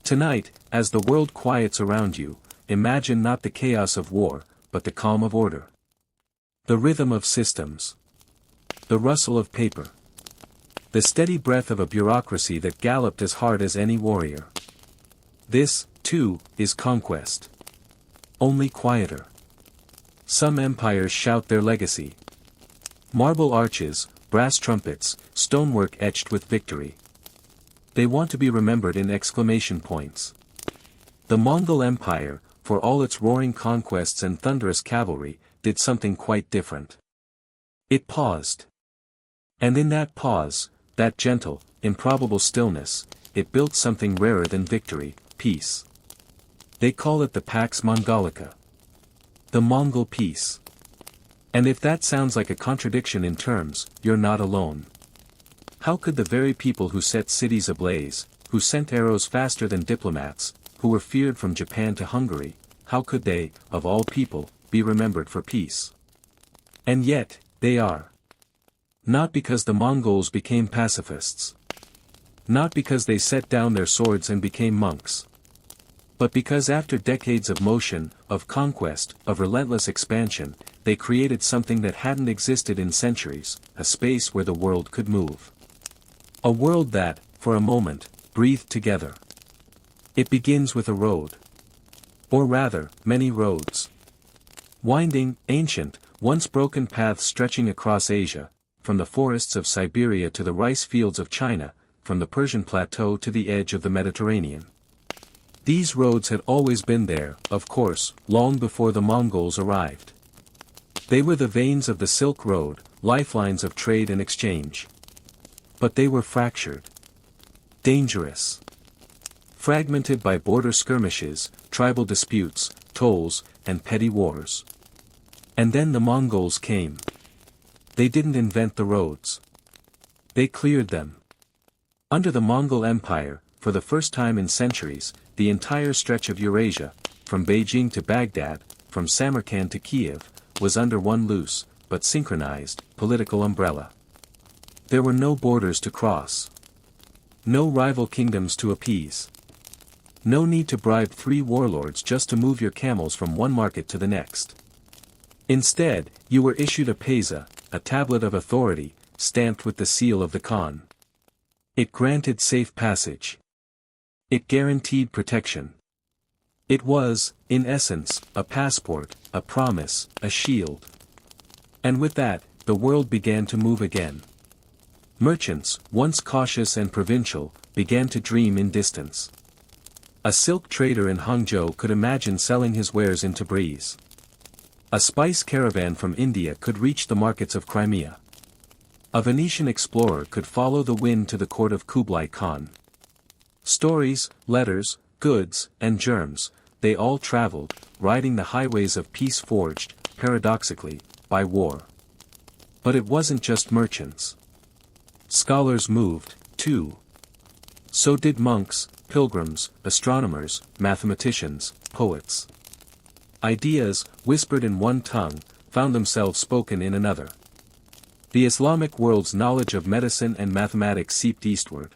Tonight, as the world quiets around you, imagine not the chaos of war, but the calm of order. The rhythm of systems. The rustle of paper. The steady breath of a bureaucracy that galloped as hard as any warrior. This, too, is conquest. Only quieter. Some empires shout their legacy. Marble arches, brass trumpets, stonework etched with victory. They want to be remembered in exclamation points. The Mongol Empire, for all its roaring conquests and thunderous cavalry, did something quite different. It paused. And in that pause, that gentle, improbable stillness, it built something rarer than victory, peace. They call it the Pax Mongolica. The Mongol peace. And if that sounds like a contradiction in terms, you're not alone. How could the very people who set cities ablaze, who sent arrows faster than diplomats, who were feared from Japan to Hungary, how could they, of all people, be remembered for peace? And yet, they are. Not because the Mongols became pacifists. Not because they set down their swords and became monks. But because after decades of motion, of conquest, of relentless expansion, they created something that hadn't existed in centuries, a space where the world could move. A world that, for a moment, breathed together. It begins with a road. Or rather, many roads. Winding, ancient, once broken paths stretching across Asia, from the forests of Siberia to the rice fields of China, from the Persian plateau to the edge of the Mediterranean. These roads had always been there, of course, long before the Mongols arrived. They were the veins of the Silk Road, lifelines of trade and exchange. But they were fractured. Dangerous. Fragmented by border skirmishes, tribal disputes, tolls, and petty wars. And then the Mongols came. They didn't invent the roads. They cleared them. Under the Mongol Empire, for the first time in centuries, the entire stretch of Eurasia, from Beijing to Baghdad, from Samarkand to Kiev, was under one loose, but synchronized, political umbrella. There were no borders to cross. No rival kingdoms to appease. No need to bribe 3 warlords just to move your camels from one market to the next. Instead, you were issued a pesa, a tablet of authority, stamped with the seal of the Khan. It granted safe passage. It guaranteed protection. It was, in essence, a passport, a promise, a shield. And with that, the world began to move again. Merchants, once cautious and provincial, began to dream in distance. A silk trader in Hangzhou could imagine selling his wares in Tabriz. A spice caravan from India could reach the markets of Crimea. A Venetian explorer could follow the wind to the court of Kublai Khan. Stories, letters, goods, and germs, they all traveled, riding the highways of peace forged, paradoxically, by war. But it wasn't just merchants. Scholars moved, too. So did monks, pilgrims, astronomers, mathematicians, poets. Ideas, whispered in one tongue, found themselves spoken in another. The Islamic world's knowledge of medicine and mathematics seeped eastward.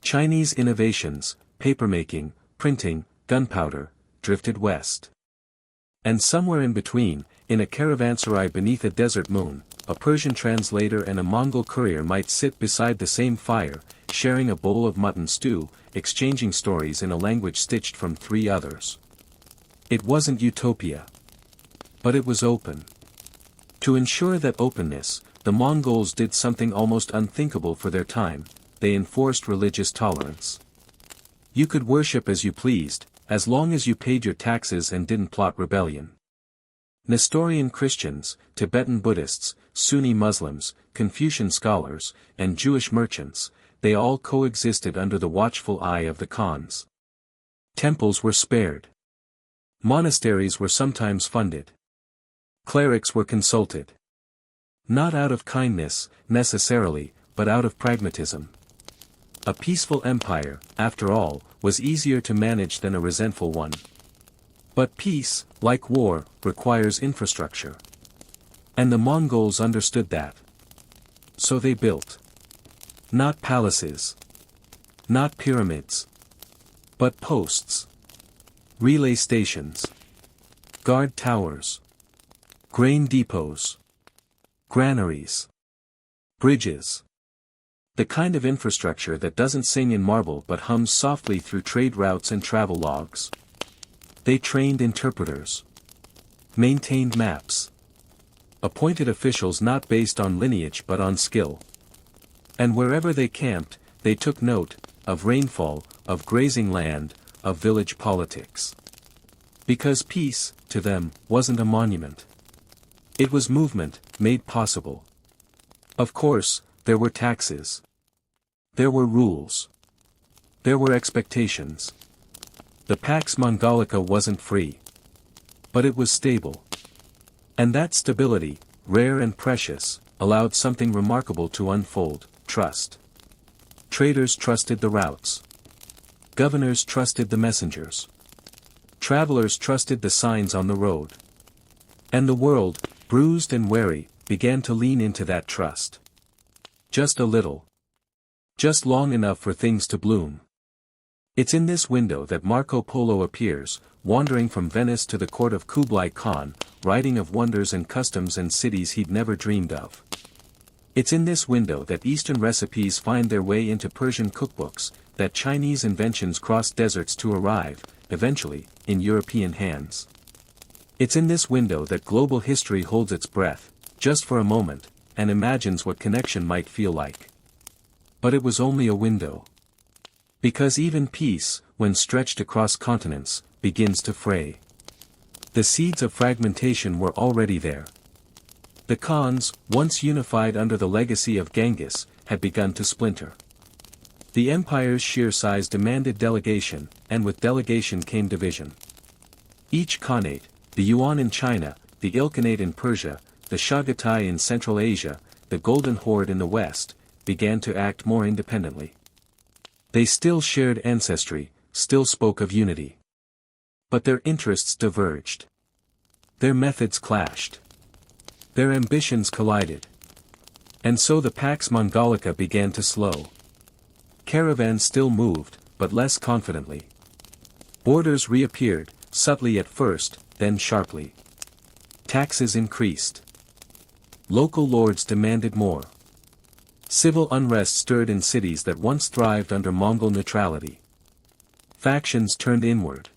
Chinese innovations, papermaking, printing, gunpowder, drifted west. And somewhere in between, in a caravanserai beneath a desert moon, a Persian translator and a Mongol courier might sit beside the same fire, sharing a bowl of mutton stew, exchanging stories in a language stitched from three others. It wasn't utopia. But it was open. To ensure that openness, the Mongols did something almost unthinkable for their time: they enforced religious tolerance. You could worship as you pleased, as long as you paid your taxes and didn't plot rebellion. Nestorian Christians, Tibetan Buddhists, Sunni Muslims, Confucian scholars, and Jewish merchants, they all coexisted under the watchful eye of the Khans. Temples were spared. Monasteries were sometimes funded. Clerics were consulted. Not out of kindness, necessarily, but out of pragmatism. A peaceful empire, after all, was easier to manage than a resentful one. But peace, like war, requires infrastructure. And the Mongols understood that. So they built. Not palaces. Not pyramids. But posts. Relay stations. Guard towers. Grain depots. Granaries. Bridges. The kind of infrastructure that doesn't sing in marble but hums softly through trade routes and travel logs. They trained interpreters. Maintained maps. Appointed officials not based on lineage but on skill. And wherever they camped, they took note, of rainfall, of grazing land, of village politics. Because peace, to them, wasn't a monument. It was movement, made possible. Of course, there were taxes. There were rules. There were expectations. The Pax Mongolica wasn't free. But it was stable. And that stability, rare and precious, allowed something remarkable to unfold: trust. Traders trusted the routes. Governors trusted the messengers. Travelers trusted the signs on the road. And the world, bruised and wary, began to lean into that trust. Just a little. Just long enough for things to bloom. It's in this window that Marco Polo appears, wandering from Venice to the court of Kublai Khan, writing of wonders and customs and cities he'd never dreamed of. It's in this window that Eastern recipes find their way into Persian cookbooks, that Chinese inventions cross deserts to arrive, eventually, in European hands. It's in this window that global history holds its breath, just for a moment, and imagines what connection might feel like. But it was only a window. Because even peace, when stretched across continents, begins to fray. The seeds of fragmentation were already there. The Khans, once unified under the legacy of Genghis, had begun to splinter. The empire's sheer size demanded delegation, and with delegation came division. Each Khanate, the Yuan in China, the Ilkhanate in Persia, the Chagatai in Central Asia, the Golden Horde in the West, began to act more independently. They still shared ancestry, still spoke of unity. But their interests diverged. Their methods clashed. Their ambitions collided. And so the Pax Mongolica began to slow. Caravans still moved, but less confidently. Borders reappeared, subtly at first, then sharply. Taxes increased. Local lords demanded more. Civil unrest stirred in cities that once thrived under Mongol neutrality. Factions turned inward.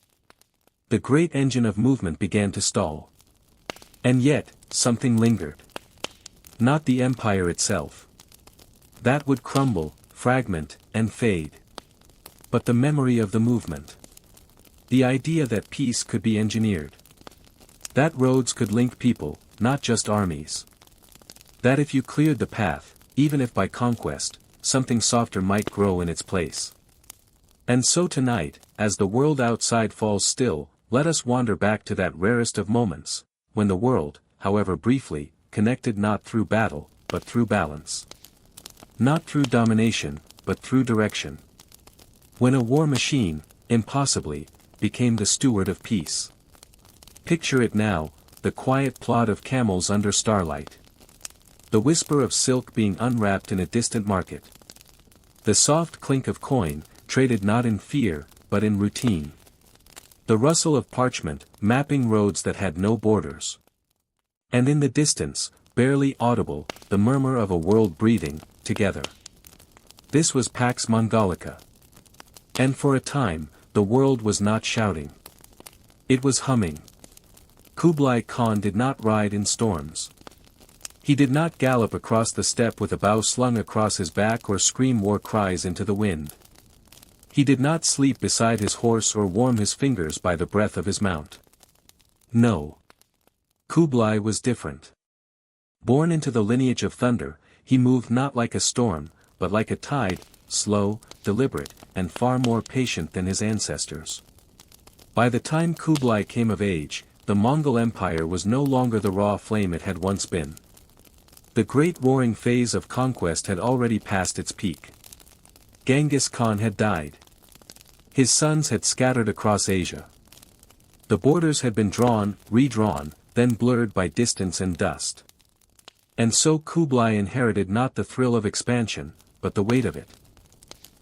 The great engine of movement began to stall. And yet, something lingered. Not the empire itself. That would crumble, fragment, and fade. But the memory of the movement. The idea that peace could be engineered. That roads could link people, not just armies. That if you cleared the path, even if by conquest, something softer might grow in its place. And so tonight, as the world outside falls still, let us wander back to that rarest of moments, when the world, however briefly, connected not through battle, but through balance. Not through domination, but through direction. When a war machine, impossibly, became the steward of peace. Picture it now, the quiet plod of camels under starlight. The whisper of silk being unwrapped in a distant market. The soft clink of coin, traded not in fear, but in routine. The rustle of parchment, mapping roads that had no borders. And in the distance, barely audible, the murmur of a world breathing, together. This was Pax Mongolica. And for a time, the world was not shouting. It was humming. Kublai Khan did not ride in storms. He did not gallop across the steppe with a bow slung across his back or scream war cries into the wind. He did not sleep beside his horse or warm his fingers by the breath of his mount. No. Kublai was different. Born into the lineage of thunder, he moved not like a storm, but like a tide, slow, deliberate, and far more patient than his ancestors. By the time Kublai came of age, the Mongol Empire was no longer the raw flame it had once been. The great roaring phase of conquest had already passed its peak. Genghis Khan had died. His sons had scattered across Asia. The borders had been drawn, redrawn, then blurred by distance and dust. And so Kublai inherited not the thrill of expansion, but the weight of it.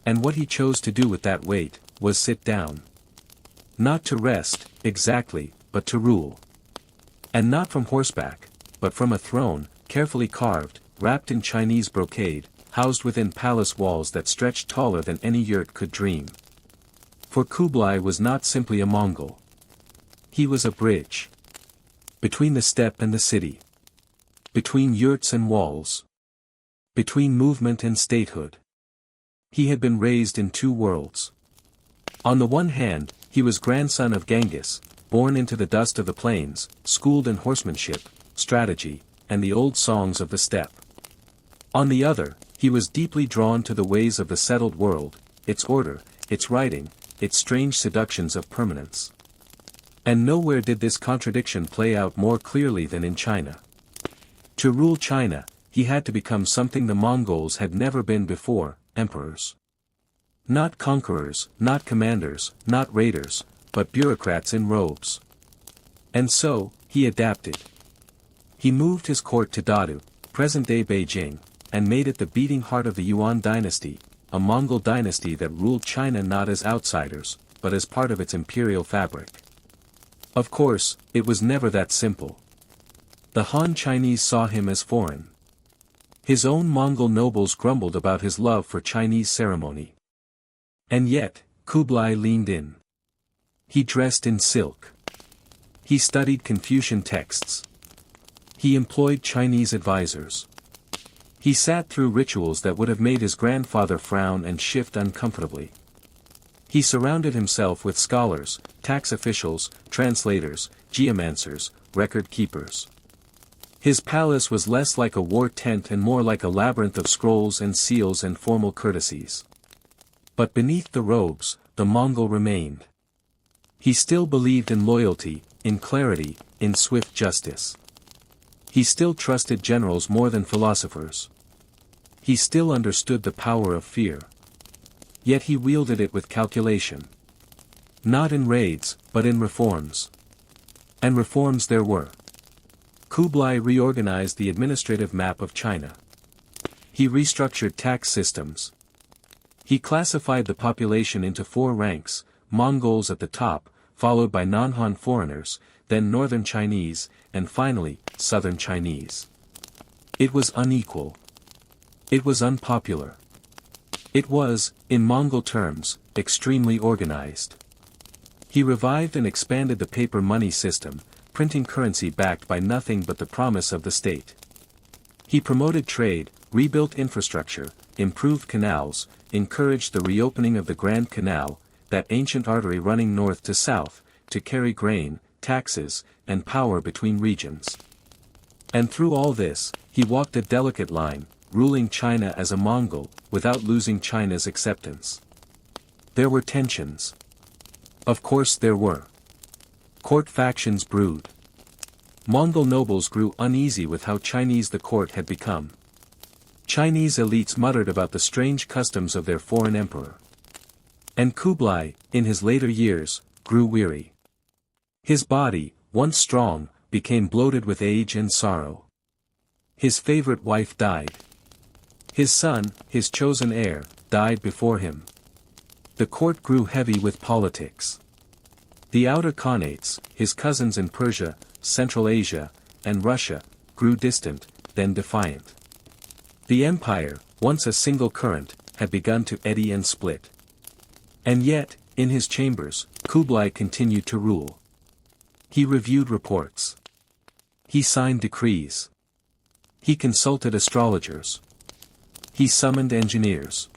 And what he chose to do with that weight, was sit down. Not to rest, exactly, but to rule. And not from horseback, but from a throne, carefully carved, wrapped in Chinese brocade, housed within palace walls that stretched taller than any yurt could dream. For Kublai was not simply a Mongol. He was a bridge. Between the steppe and the city. Between yurts and walls. Between movement and statehood. He had been raised in two worlds. On the one hand, he was grandson of Genghis, born into the dust of the plains, schooled in horsemanship, strategy, and the old songs of the steppe. On the other, he was deeply drawn to the ways of the settled world, its order, its writing, its strange seductions of permanence. And nowhere did this contradiction play out more clearly than in China. To rule China, he had to become something the Mongols had never been before, emperors. Not conquerors, not commanders, not raiders, but bureaucrats in robes. And so, he adapted. He moved his court to Dadu, present-day Beijing, and made it the beating heart of the Yuan dynasty, a Mongol dynasty that ruled China not as outsiders, but as part of its imperial fabric. Of course, it was never that simple. The Han Chinese saw him as foreign. His own Mongol nobles grumbled about his love for Chinese ceremony. And yet, Kublai leaned in. He dressed in silk. He studied Confucian texts. He employed Chinese advisors. He sat through rituals that would have made his grandfather frown and shift uncomfortably. He surrounded himself with scholars, tax officials, translators, geomancers, record keepers. His palace was less like a war tent and more like a labyrinth of scrolls and seals and formal courtesies. But beneath the robes, the Mongol remained. He still believed in loyalty, in clarity, in swift justice. He still trusted generals more than philosophers. He still understood the power of fear. Yet he wielded it with calculation. Not in raids, but in reforms. And reforms there were. Kublai reorganized the administrative map of China. He restructured tax systems. He classified the population into 4 ranks, Mongols at the top, followed by non-Han foreigners, then Northern Chinese, and finally, Southern Chinese. It was unequal. It was unpopular. It was, in Mongol terms, extremely organized. He revived and expanded the paper money system, printing currency backed by nothing but the promise of the state. He promoted trade, rebuilt infrastructure, improved canals, encouraged the reopening of the Grand Canal, that ancient artery running north to south, to carry grain, taxes, and power between regions. And through all this, he walked a delicate line, ruling China as a Mongol, without losing China's acceptance. There were tensions. Of course there were. Court factions brewed. Mongol nobles grew uneasy with how Chinese the court had become. Chinese elites muttered about the strange customs of their foreign emperor. And Kublai, in his later years, grew weary. His body, once strong, became bloated with age and sorrow. His favorite wife died. His son, his chosen heir, died before him. The court grew heavy with politics. The outer khanates, his cousins in Persia, Central Asia, and Russia, grew distant, then defiant. The empire, once a single current, had begun to eddy and split. And yet, in his chambers, Kublai continued to rule. He reviewed reports. He signed decrees. He consulted astrologers. He summoned engineers.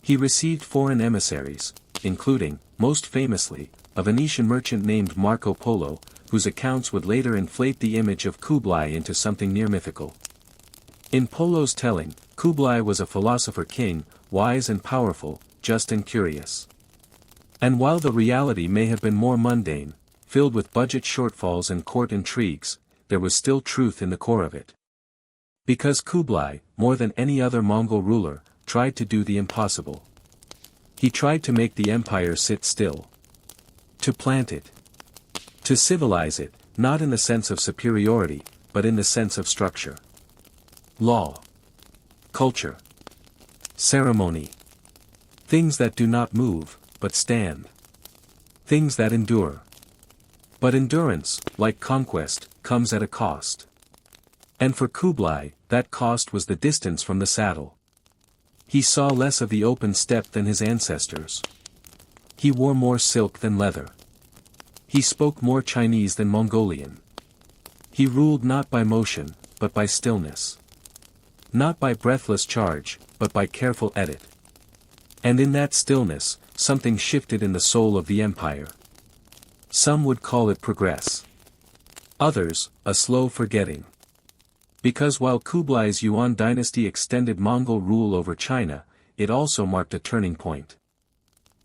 He received foreign emissaries, including, most famously, a Venetian merchant named Marco Polo, whose accounts would later inflate the image of Kublai into something near mythical. In Polo's telling, Kublai was a philosopher king, wise and powerful, just and curious. And while the reality may have been more mundane, filled with budget shortfalls and court intrigues, there was still truth in the core of it. Because Kublai, more than any other Mongol ruler, tried to do the impossible. He tried to make the empire sit still. To plant it. To civilize it, not in the sense of superiority, but in the sense of structure. Law. Culture. Ceremony. Things that do not move, but stand. Things that endure. But endurance, like conquest, comes at a cost. And for Kublai, that cost was the distance from the saddle. He saw less of the open steppe than his ancestors. He wore more silk than leather. He spoke more Chinese than Mongolian. He ruled not by motion, but by stillness. Not by breathless charge, but by careful edit. And in that stillness, something shifted in the soul of the empire. Some would call it progress. Others, a slow forgetting. Because while Kublai's Yuan dynasty extended Mongol rule over China, it also marked a turning point.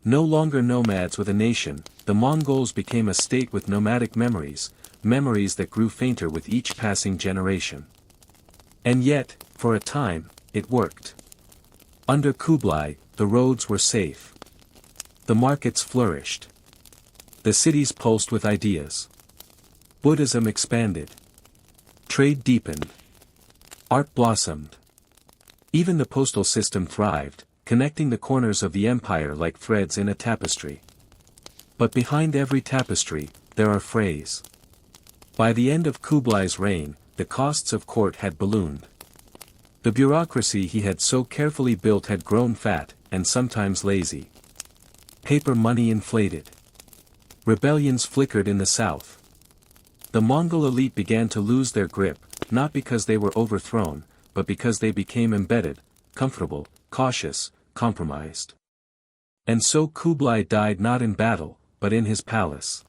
No longer nomads with a nation, the Mongols became a state with nomadic memories, memories that grew fainter with each passing generation. And yet, for a time, it worked. Under Kublai, the roads were safe. The markets flourished. The cities pulsed with ideas. Buddhism expanded. Trade deepened. Art blossomed. Even the postal system thrived, connecting the corners of the empire like threads in a tapestry. But behind every tapestry, there are frays. By the end of Kublai's reign, the costs of court had ballooned. The bureaucracy he had so carefully built had grown fat, and sometimes lazy. Paper money inflated. Rebellions flickered in the south. The Mongol elite began to lose their grip, not because they were overthrown, but because they became embedded, comfortable, cautious, compromised. And so Kublai died not in battle, but in his palace.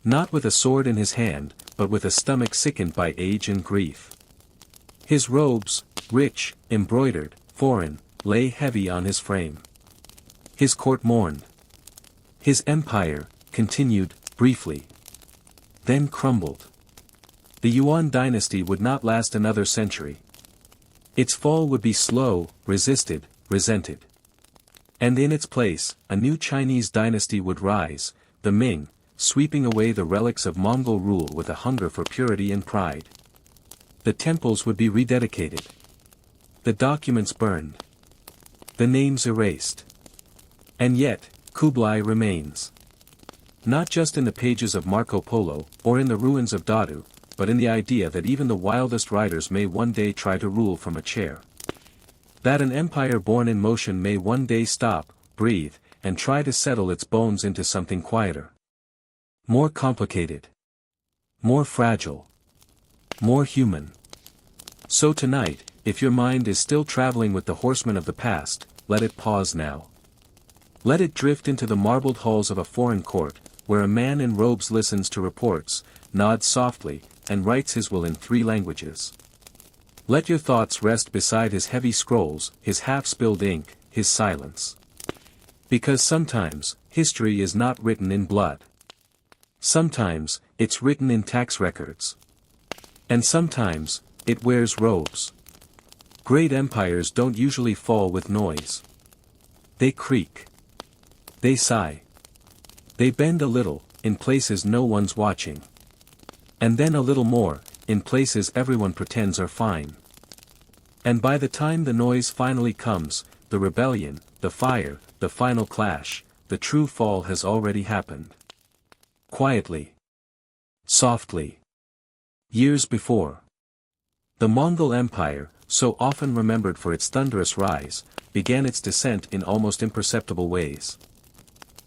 Not with a sword in his hand, but with a stomach sickened by age and grief. His robes, rich, embroidered, foreign, lay heavy on his frame. His court mourned. His empire, continued, briefly. Then crumbled. The Yuan dynasty would not last another century. Its fall would be slow, resisted, resented. And in its place, a new Chinese dynasty would rise, the Ming, sweeping away the relics of Mongol rule with a hunger for purity and pride. The temples would be rededicated. The documents burned. The names erased. And yet, Kublai remains. Not just in the pages of Marco Polo, or in the ruins of Dadu, but in the idea that even the wildest riders may one day try to rule from a chair. That an empire born in motion may one day stop, breathe, and try to settle its bones into something quieter. More complicated. More fragile. More human. So tonight, if your mind is still traveling with the horsemen of the past, let it pause now. Let it drift into the marbled halls of a foreign court, where a man in robes listens to reports, nods softly, and writes his will in 3 languages. Let your thoughts rest beside his heavy scrolls, his half-spilled ink, his silence. Because sometimes, history is not written in blood. Sometimes, it's written in tax records. And sometimes, it wears robes. Great empires don't usually fall with noise. They creak. They sigh. They bend a little, in places no one's watching. And then a little more, in places everyone pretends are fine. And by the time the noise finally comes, the rebellion, the fire, the final clash, the true fall has already happened. Quietly. Softly. Years before. The Mongol Empire, so often remembered for its thunderous rise, began its descent in almost imperceptible ways.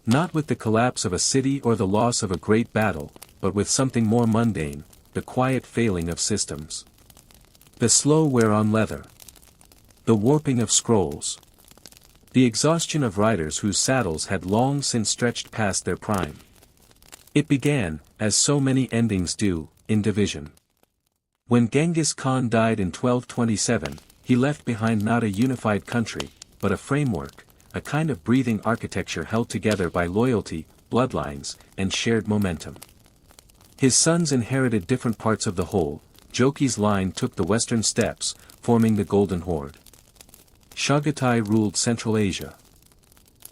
Not with the collapse of a city or the loss of a great battle, but with something more mundane, the quiet failing of systems. The slow wear on leather. The warping of scrolls. The exhaustion of riders whose saddles had long since stretched past their prime. It began, as so many endings do, in division. When Genghis Khan died in 1227, he left behind not a unified country, but a framework, a kind of breathing architecture held together by loyalty, bloodlines, and shared momentum. His sons inherited different parts of the whole. Jochi's line took the western steppes, forming the Golden Horde. Chagatai ruled Central Asia.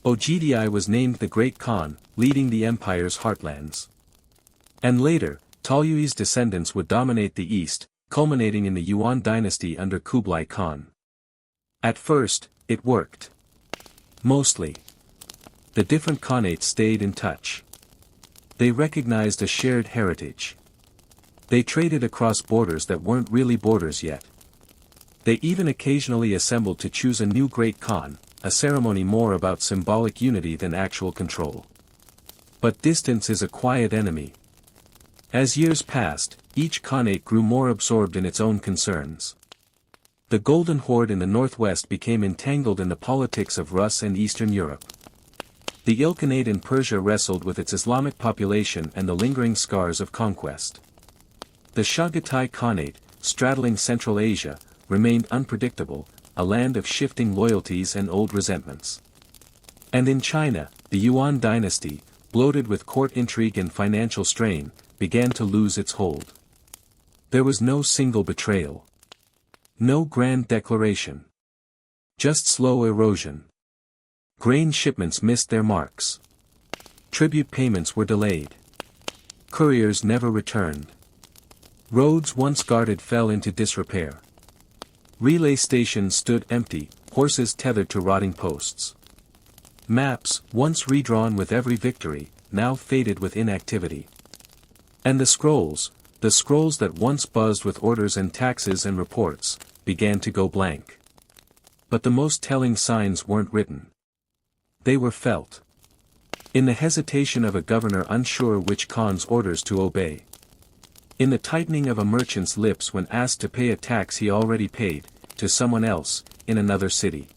Ogedai was named the Great Khan, leading the empire's heartlands. And later, Talyui's descendants would dominate the east, culminating in the Yuan dynasty under Kublai Khan. At first, it worked. Mostly. The different khanates stayed in touch. They recognized a shared heritage. They traded across borders that weren't really borders yet. They even occasionally assembled to choose a new Great Khan, a ceremony more about symbolic unity than actual control. But distance is a quiet enemy. As years passed, each khanate grew more absorbed in its own concerns. The Golden Horde in the northwest became entangled in the politics of Rus and Eastern Europe. The Ilkhanate in Persia wrestled with its Islamic population and the lingering scars of conquest. The Chagatai Khanate, straddling Central Asia, remained unpredictable, a land of shifting loyalties and old resentments. And in China, the Yuan dynasty, bloated with court intrigue and financial strain, began to lose its hold. There was no single betrayal. No grand declaration. Just slow erosion. Grain shipments missed their marks. Tribute payments were delayed. Couriers never returned. Roads once guarded fell into disrepair. Relay stations stood empty, horses tethered to rotting posts. Maps, once redrawn with every victory, now faded with inactivity. And the scrolls that once buzzed with orders and taxes and reports, began to go blank. But the most telling signs weren't written. They were felt. In the hesitation of a governor unsure which Khan's orders to obey. In the tightening of a merchant's lips when asked to pay a tax he already paid, to someone else, in another city.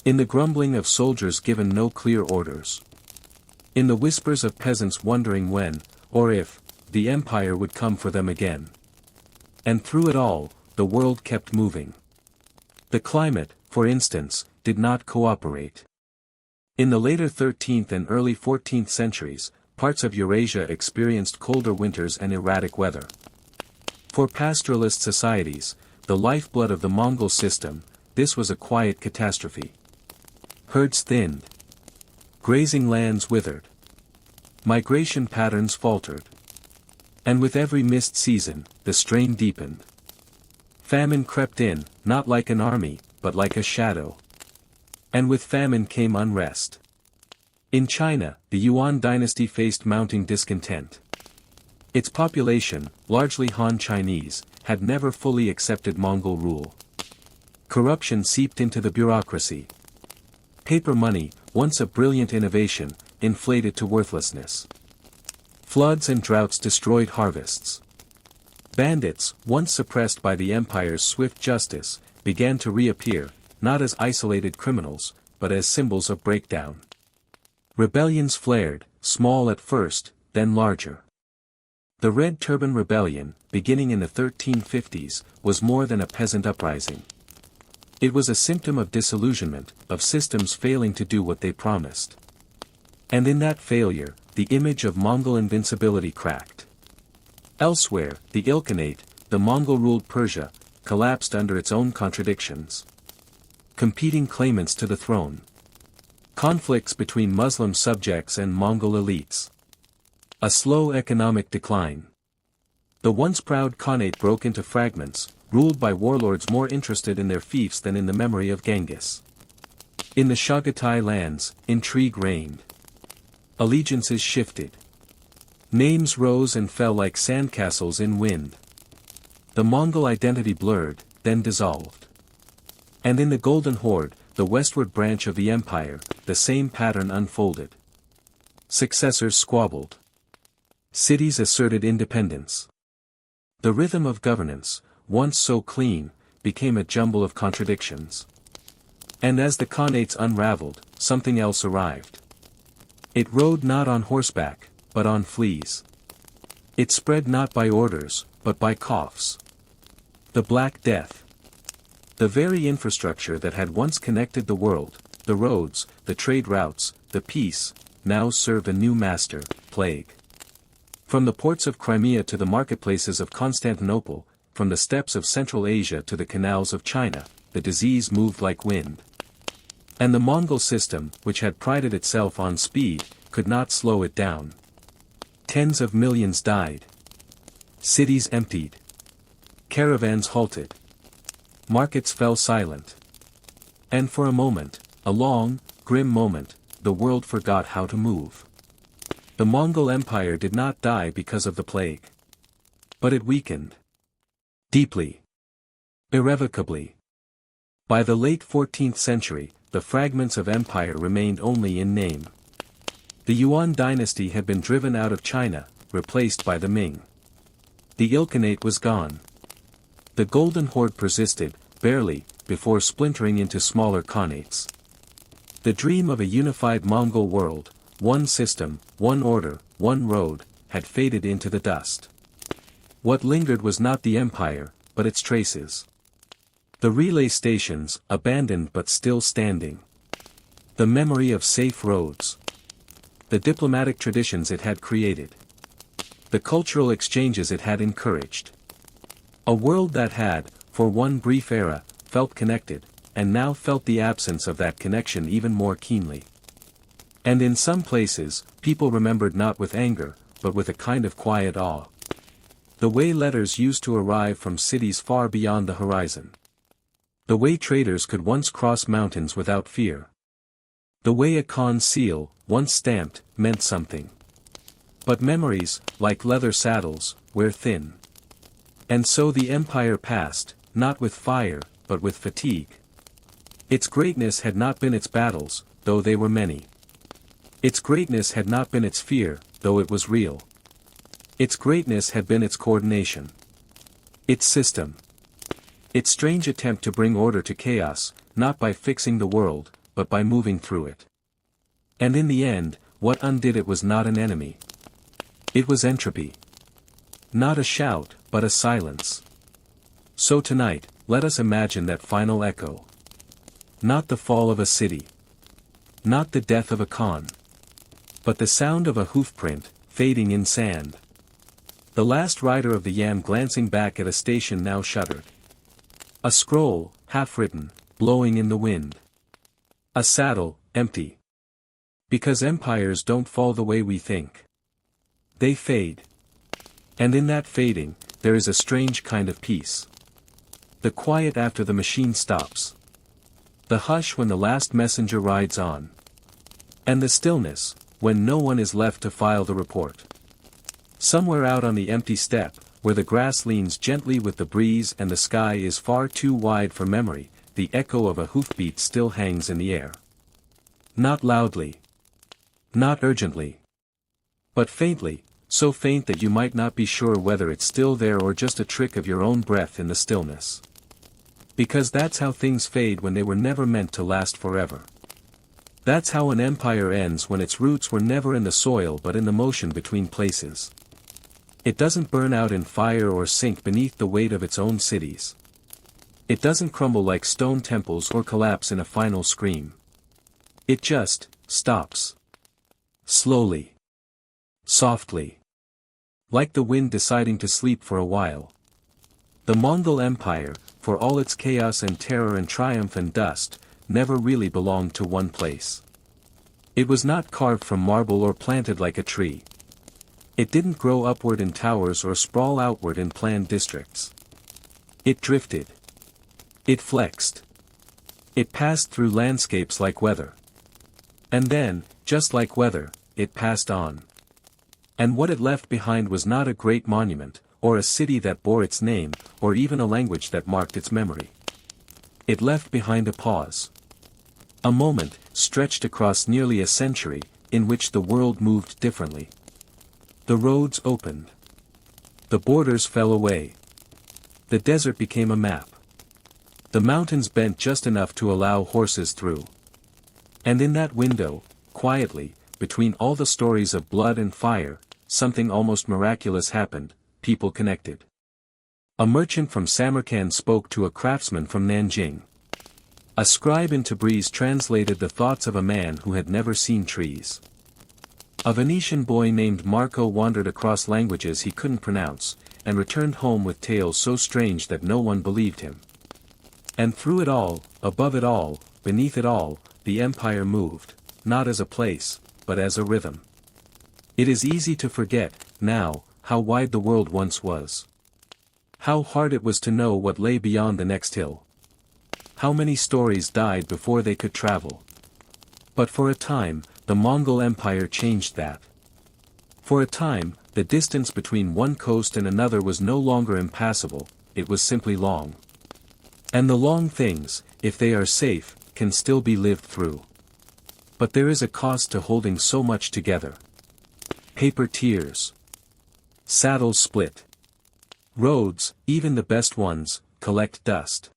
In the grumbling of soldiers given no clear orders. In the whispers of peasants wondering when, or if, the empire would come for them again. And through it all, the world kept moving. The climate, for instance, did not cooperate. In the later 13th and early 14th centuries, parts of Eurasia experienced colder winters and erratic weather. For pastoralist societies, the lifeblood of the Mongol system, this was a quiet catastrophe. Herds thinned. Grazing lands withered. Migration patterns faltered. And with every missed season, the strain deepened. Famine crept in, not like an army, but like a shadow. And with famine came unrest. In China, the Yuan dynasty faced mounting discontent. Its population, largely Han Chinese, had never fully accepted Mongol rule. Corruption seeped into the bureaucracy. Paper money, once a brilliant innovation, inflated to worthlessness. Floods and droughts destroyed harvests. Bandits, once suppressed by the empire's swift justice, began to reappear, not as isolated criminals, but as symbols of breakdown. Rebellions flared, small at first, then larger. The Red Turban Rebellion, beginning in the 1350s, was more than a peasant uprising. It was a symptom of disillusionment, of systems failing to do what they promised. And in that failure, the image of Mongol invincibility cracked. Elsewhere, the Ilkhanate, the Mongol-ruled Persia, collapsed under its own contradictions. Competing claimants to the throne. Conflicts between Muslim subjects and Mongol elites. A slow economic decline. The once proud Khanate broke into fragments, ruled by warlords more interested in their fiefs than in the memory of Genghis. In the Chagatai lands, intrigue reigned. Allegiances shifted. Names rose and fell like sandcastles in wind. The Mongol identity blurred, then dissolved. And in the Golden Horde, the westward branch of the empire, the same pattern unfolded. Successors squabbled. Cities asserted independence. The rhythm of governance, once so clean, became a jumble of contradictions. And as the Khanates unraveled, something else arrived. It rode not on horseback, but on fleas. It spread not by orders, but by coughs. The Black Death. The very infrastructure that had once connected the world, the roads, the trade routes, the peace, now served a new master, plague. From the ports of Crimea to the marketplaces of Constantinople, from the steppes of Central Asia to the canals of China, the disease moved like wind. And the Mongol system, which had prided itself on speed, could not slow it down. Tens of millions died. Cities emptied. Caravans halted. Markets fell silent. And for a moment, a long, grim moment, the world forgot how to move. The Mongol Empire did not die because of the plague. But it weakened. Deeply. Irrevocably. By the late 14th century, the fragments of empire remained only in name. The Yuan dynasty had been driven out of China, replaced by the Ming. The Ilkhanate was gone. The Golden Horde persisted, barely, before splintering into smaller khanates. The dream of a unified Mongol world, one system, one order, one road, had faded into the dust. What lingered was not the empire, but its traces. The relay stations, abandoned but still standing. The memory of safe roads. The diplomatic traditions it had created. The cultural exchanges it had encouraged. A world that had, for one brief era, felt connected, and now felt the absence of that connection even more keenly. And in some places, people remembered not with anger, but with a kind of quiet awe. The way letters used to arrive from cities far beyond the horizon. The way traders could once cross mountains without fear. The way a Khan seal, once stamped, meant something. But memories, like leather saddles, wear thin. And so the empire passed, not with fire, but with fatigue. Its greatness had not been its battles, though they were many. Its greatness had not been its fear, though it was real. Its greatness had been its coordination. Its system. Its strange attempt to bring order to chaos, not by fixing the world, but by moving through it. And in the end, what undid it was not an enemy. It was entropy. Not a shout, but a silence. So tonight, let us imagine that final echo. Not the fall of a city. Not the death of a Khan. But the sound of a hoofprint, fading in sand. The last rider of the Yam glancing back at a station now shuttered. A scroll, half-written, blowing in the wind. A saddle, empty. Because empires don't fall the way we think. They fade. And in that fading, there is a strange kind of peace. The quiet after the machine stops. The hush when the last messenger rides on. And the stillness, when no one is left to file the report. Somewhere out on the empty steppe, where the grass leans gently with the breeze and the sky is far too wide for memory, the echo of a hoofbeat still hangs in the air. Not loudly. Not urgently. But faintly, so faint that you might not be sure whether it's still there or just a trick of your own breath in the stillness. Because that's how things fade when they were never meant to last forever. That's how an empire ends when its roots were never in the soil but in the motion between places. It doesn't burn out in fire or sink beneath the weight of its own cities. It doesn't crumble like stone temples or collapse in a final scream. It just stops. Slowly. Softly. Like the wind deciding to sleep for a while. The Mongol Empire, for all its chaos and terror and triumph and dust, never really belonged to one place. It was not carved from marble or planted like a tree. It didn't grow upward in towers or sprawl outward in planned districts. It drifted. It flexed. It passed through landscapes like weather. And then, just like weather, it passed on. And what it left behind was not a great monument, or a city that bore its name, or even a language that marked its memory. It left behind a pause. A moment, stretched across nearly a century, in which the world moved differently. The roads opened. The borders fell away. The desert became a map. The mountains bent just enough to allow horses through. And in that window, quietly, between all the stories of blood and fire, something almost miraculous happened. People connected. A merchant from Samarkand spoke to a craftsman from Nanjing. A scribe in Tabriz translated the thoughts of a man who had never seen trees. A Venetian boy named Marco wandered across languages he couldn't pronounce, and returned home with tales so strange that no one believed him. And through it all, above it all, beneath it all, the empire moved, not as a place, but as a rhythm. It is easy to forget, now, how wide the world once was. How hard it was to know what lay beyond the next hill. How many stories died before they could travel. But for a time, the Mongol Empire changed that. For a time, the distance between one coast and another was no longer impassable, it was simply long. And the long things, if they are safe, can still be lived through. But there is a cost to holding so much together. Paper tears. Saddles split. Roads, even the best ones, collect dust.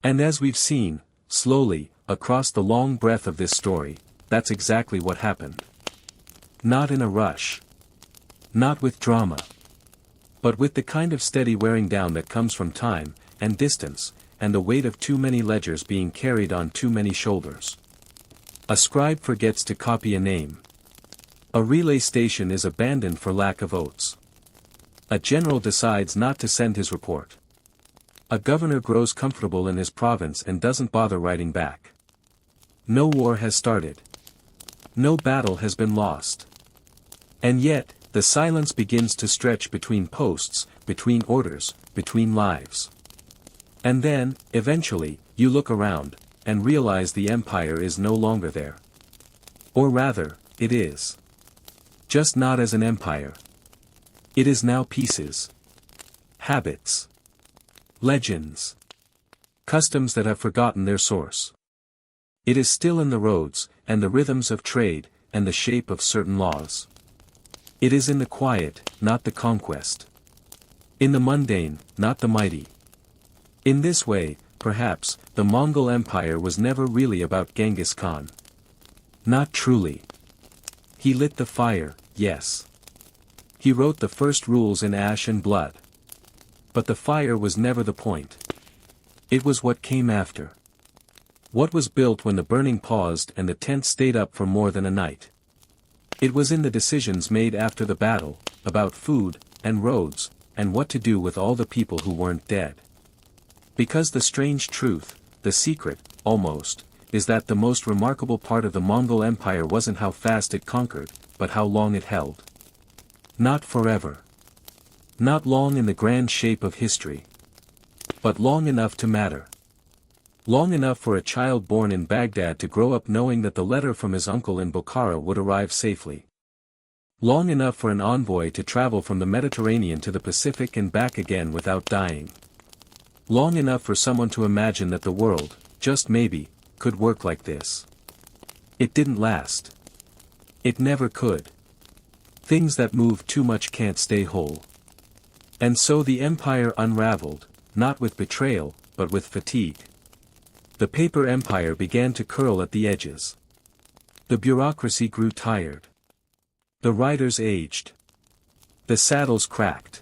And as we've seen, slowly, across the long breadth of this story, that's exactly what happened. Not in a rush. Not with drama. But with the kind of steady wearing down that comes from time, and distance, and the weight of too many ledgers being carried on too many shoulders. A scribe forgets to copy a name. A relay station is abandoned for lack of oats. A general decides not to send his report. A governor grows comfortable in his province and doesn't bother writing back. No war has started. No battle has been lost. And yet, the silence begins to stretch between posts, between orders, between lives. And then, eventually, you look around, and realize the empire is no longer there. Or rather, it is. Just not as an empire. It is now pieces. Habits. Legends. Customs that have forgotten their source. It is still in the roads, and the rhythms of trade, and the shape of certain laws. It is in the quiet, not the conquest. In the mundane, not the mighty. In this way, perhaps, the Mongol Empire was never really about Genghis Khan. Not truly. He lit the fire, yes. He wrote the first rules in ash and blood. But the fire was never the point. It was what came after. What was built when the burning paused and the tent stayed up for more than a night. It was in the decisions made after the battle, about food, and roads, and what to do with all the people who weren't dead. Because the strange truth, the secret, almost, is that the most remarkable part of the Mongol Empire wasn't how fast it conquered, but how long it held. Not forever. Not long in the grand shape of history. But long enough to matter. Long enough for a child born in Baghdad to grow up knowing that the letter from his uncle in Bokhara would arrive safely. Long enough for an envoy to travel from the Mediterranean to the Pacific and back again without dying. Long enough for someone to imagine that the world, just maybe, could work like this. It didn't last. It never could. Things that move too much can't stay whole. And so the empire unraveled, not with betrayal, but with fatigue. The paper empire began to curl at the edges. The bureaucracy grew tired. The riders aged. The saddles cracked.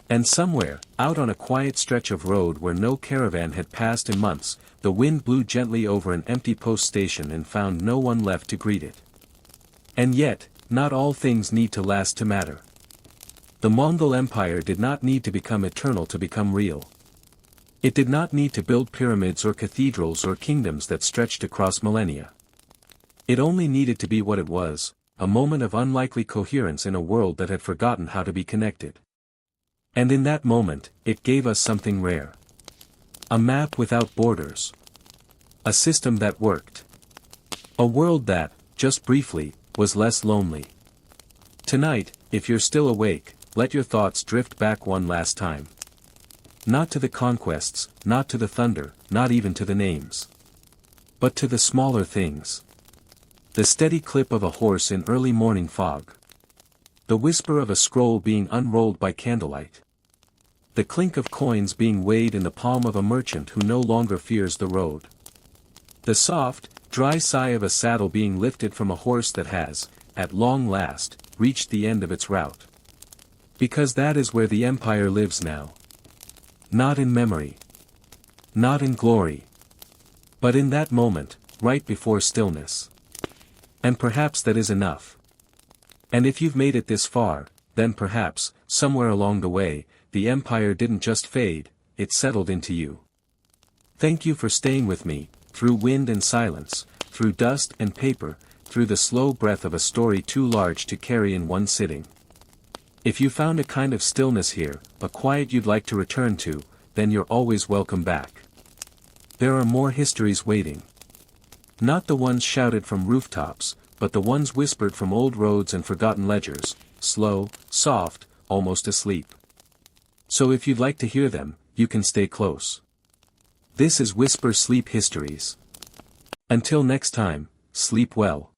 And somewhere, out on a quiet stretch of road where no caravan had passed in months, the wind blew gently over an empty post station and found no one left to greet it. And yet, not all things need to last to matter. The Mongol Empire did not need to become eternal to become real. It did not need to build pyramids or cathedrals or kingdoms that stretched across millennia. It only needed to be what it was, a moment of unlikely coherence in a world that had forgotten how to be connected. And in that moment, it gave us something rare. A map without borders. A system that worked. A world that, just briefly, was less lonely. Tonight, if you're still awake, let your thoughts drift back one last time. Not to the conquests, not to the thunder, not even to the names. But to the smaller things. The steady clip of a horse in early morning fog. The whisper of a scroll being unrolled by candlelight. The clink of coins being weighed in the palm of a merchant who no longer fears the road. The soft, dry sigh of a saddle being lifted from a horse that has, at long last, reached the end of its route. Because that is where the empire lives now. Not in memory. Not in glory. But in that moment, right before stillness. And perhaps that is enough. And if you've made it this far, then perhaps, somewhere along the way, the empire didn't just fade, it settled into you. Thank you for staying with me, through wind and silence, through dust and paper, through the slow breath of a story too large to carry in one sitting. If you found a kind of stillness here, a quiet you'd like to return to, then you're always welcome back. There are more histories waiting. Not the ones shouted from rooftops, but the ones whispered from old roads and forgotten ledgers, slow, soft, almost asleep. So if you'd like to hear them, you can stay close. This is Whisper Sleep Histories. Until next time, sleep well.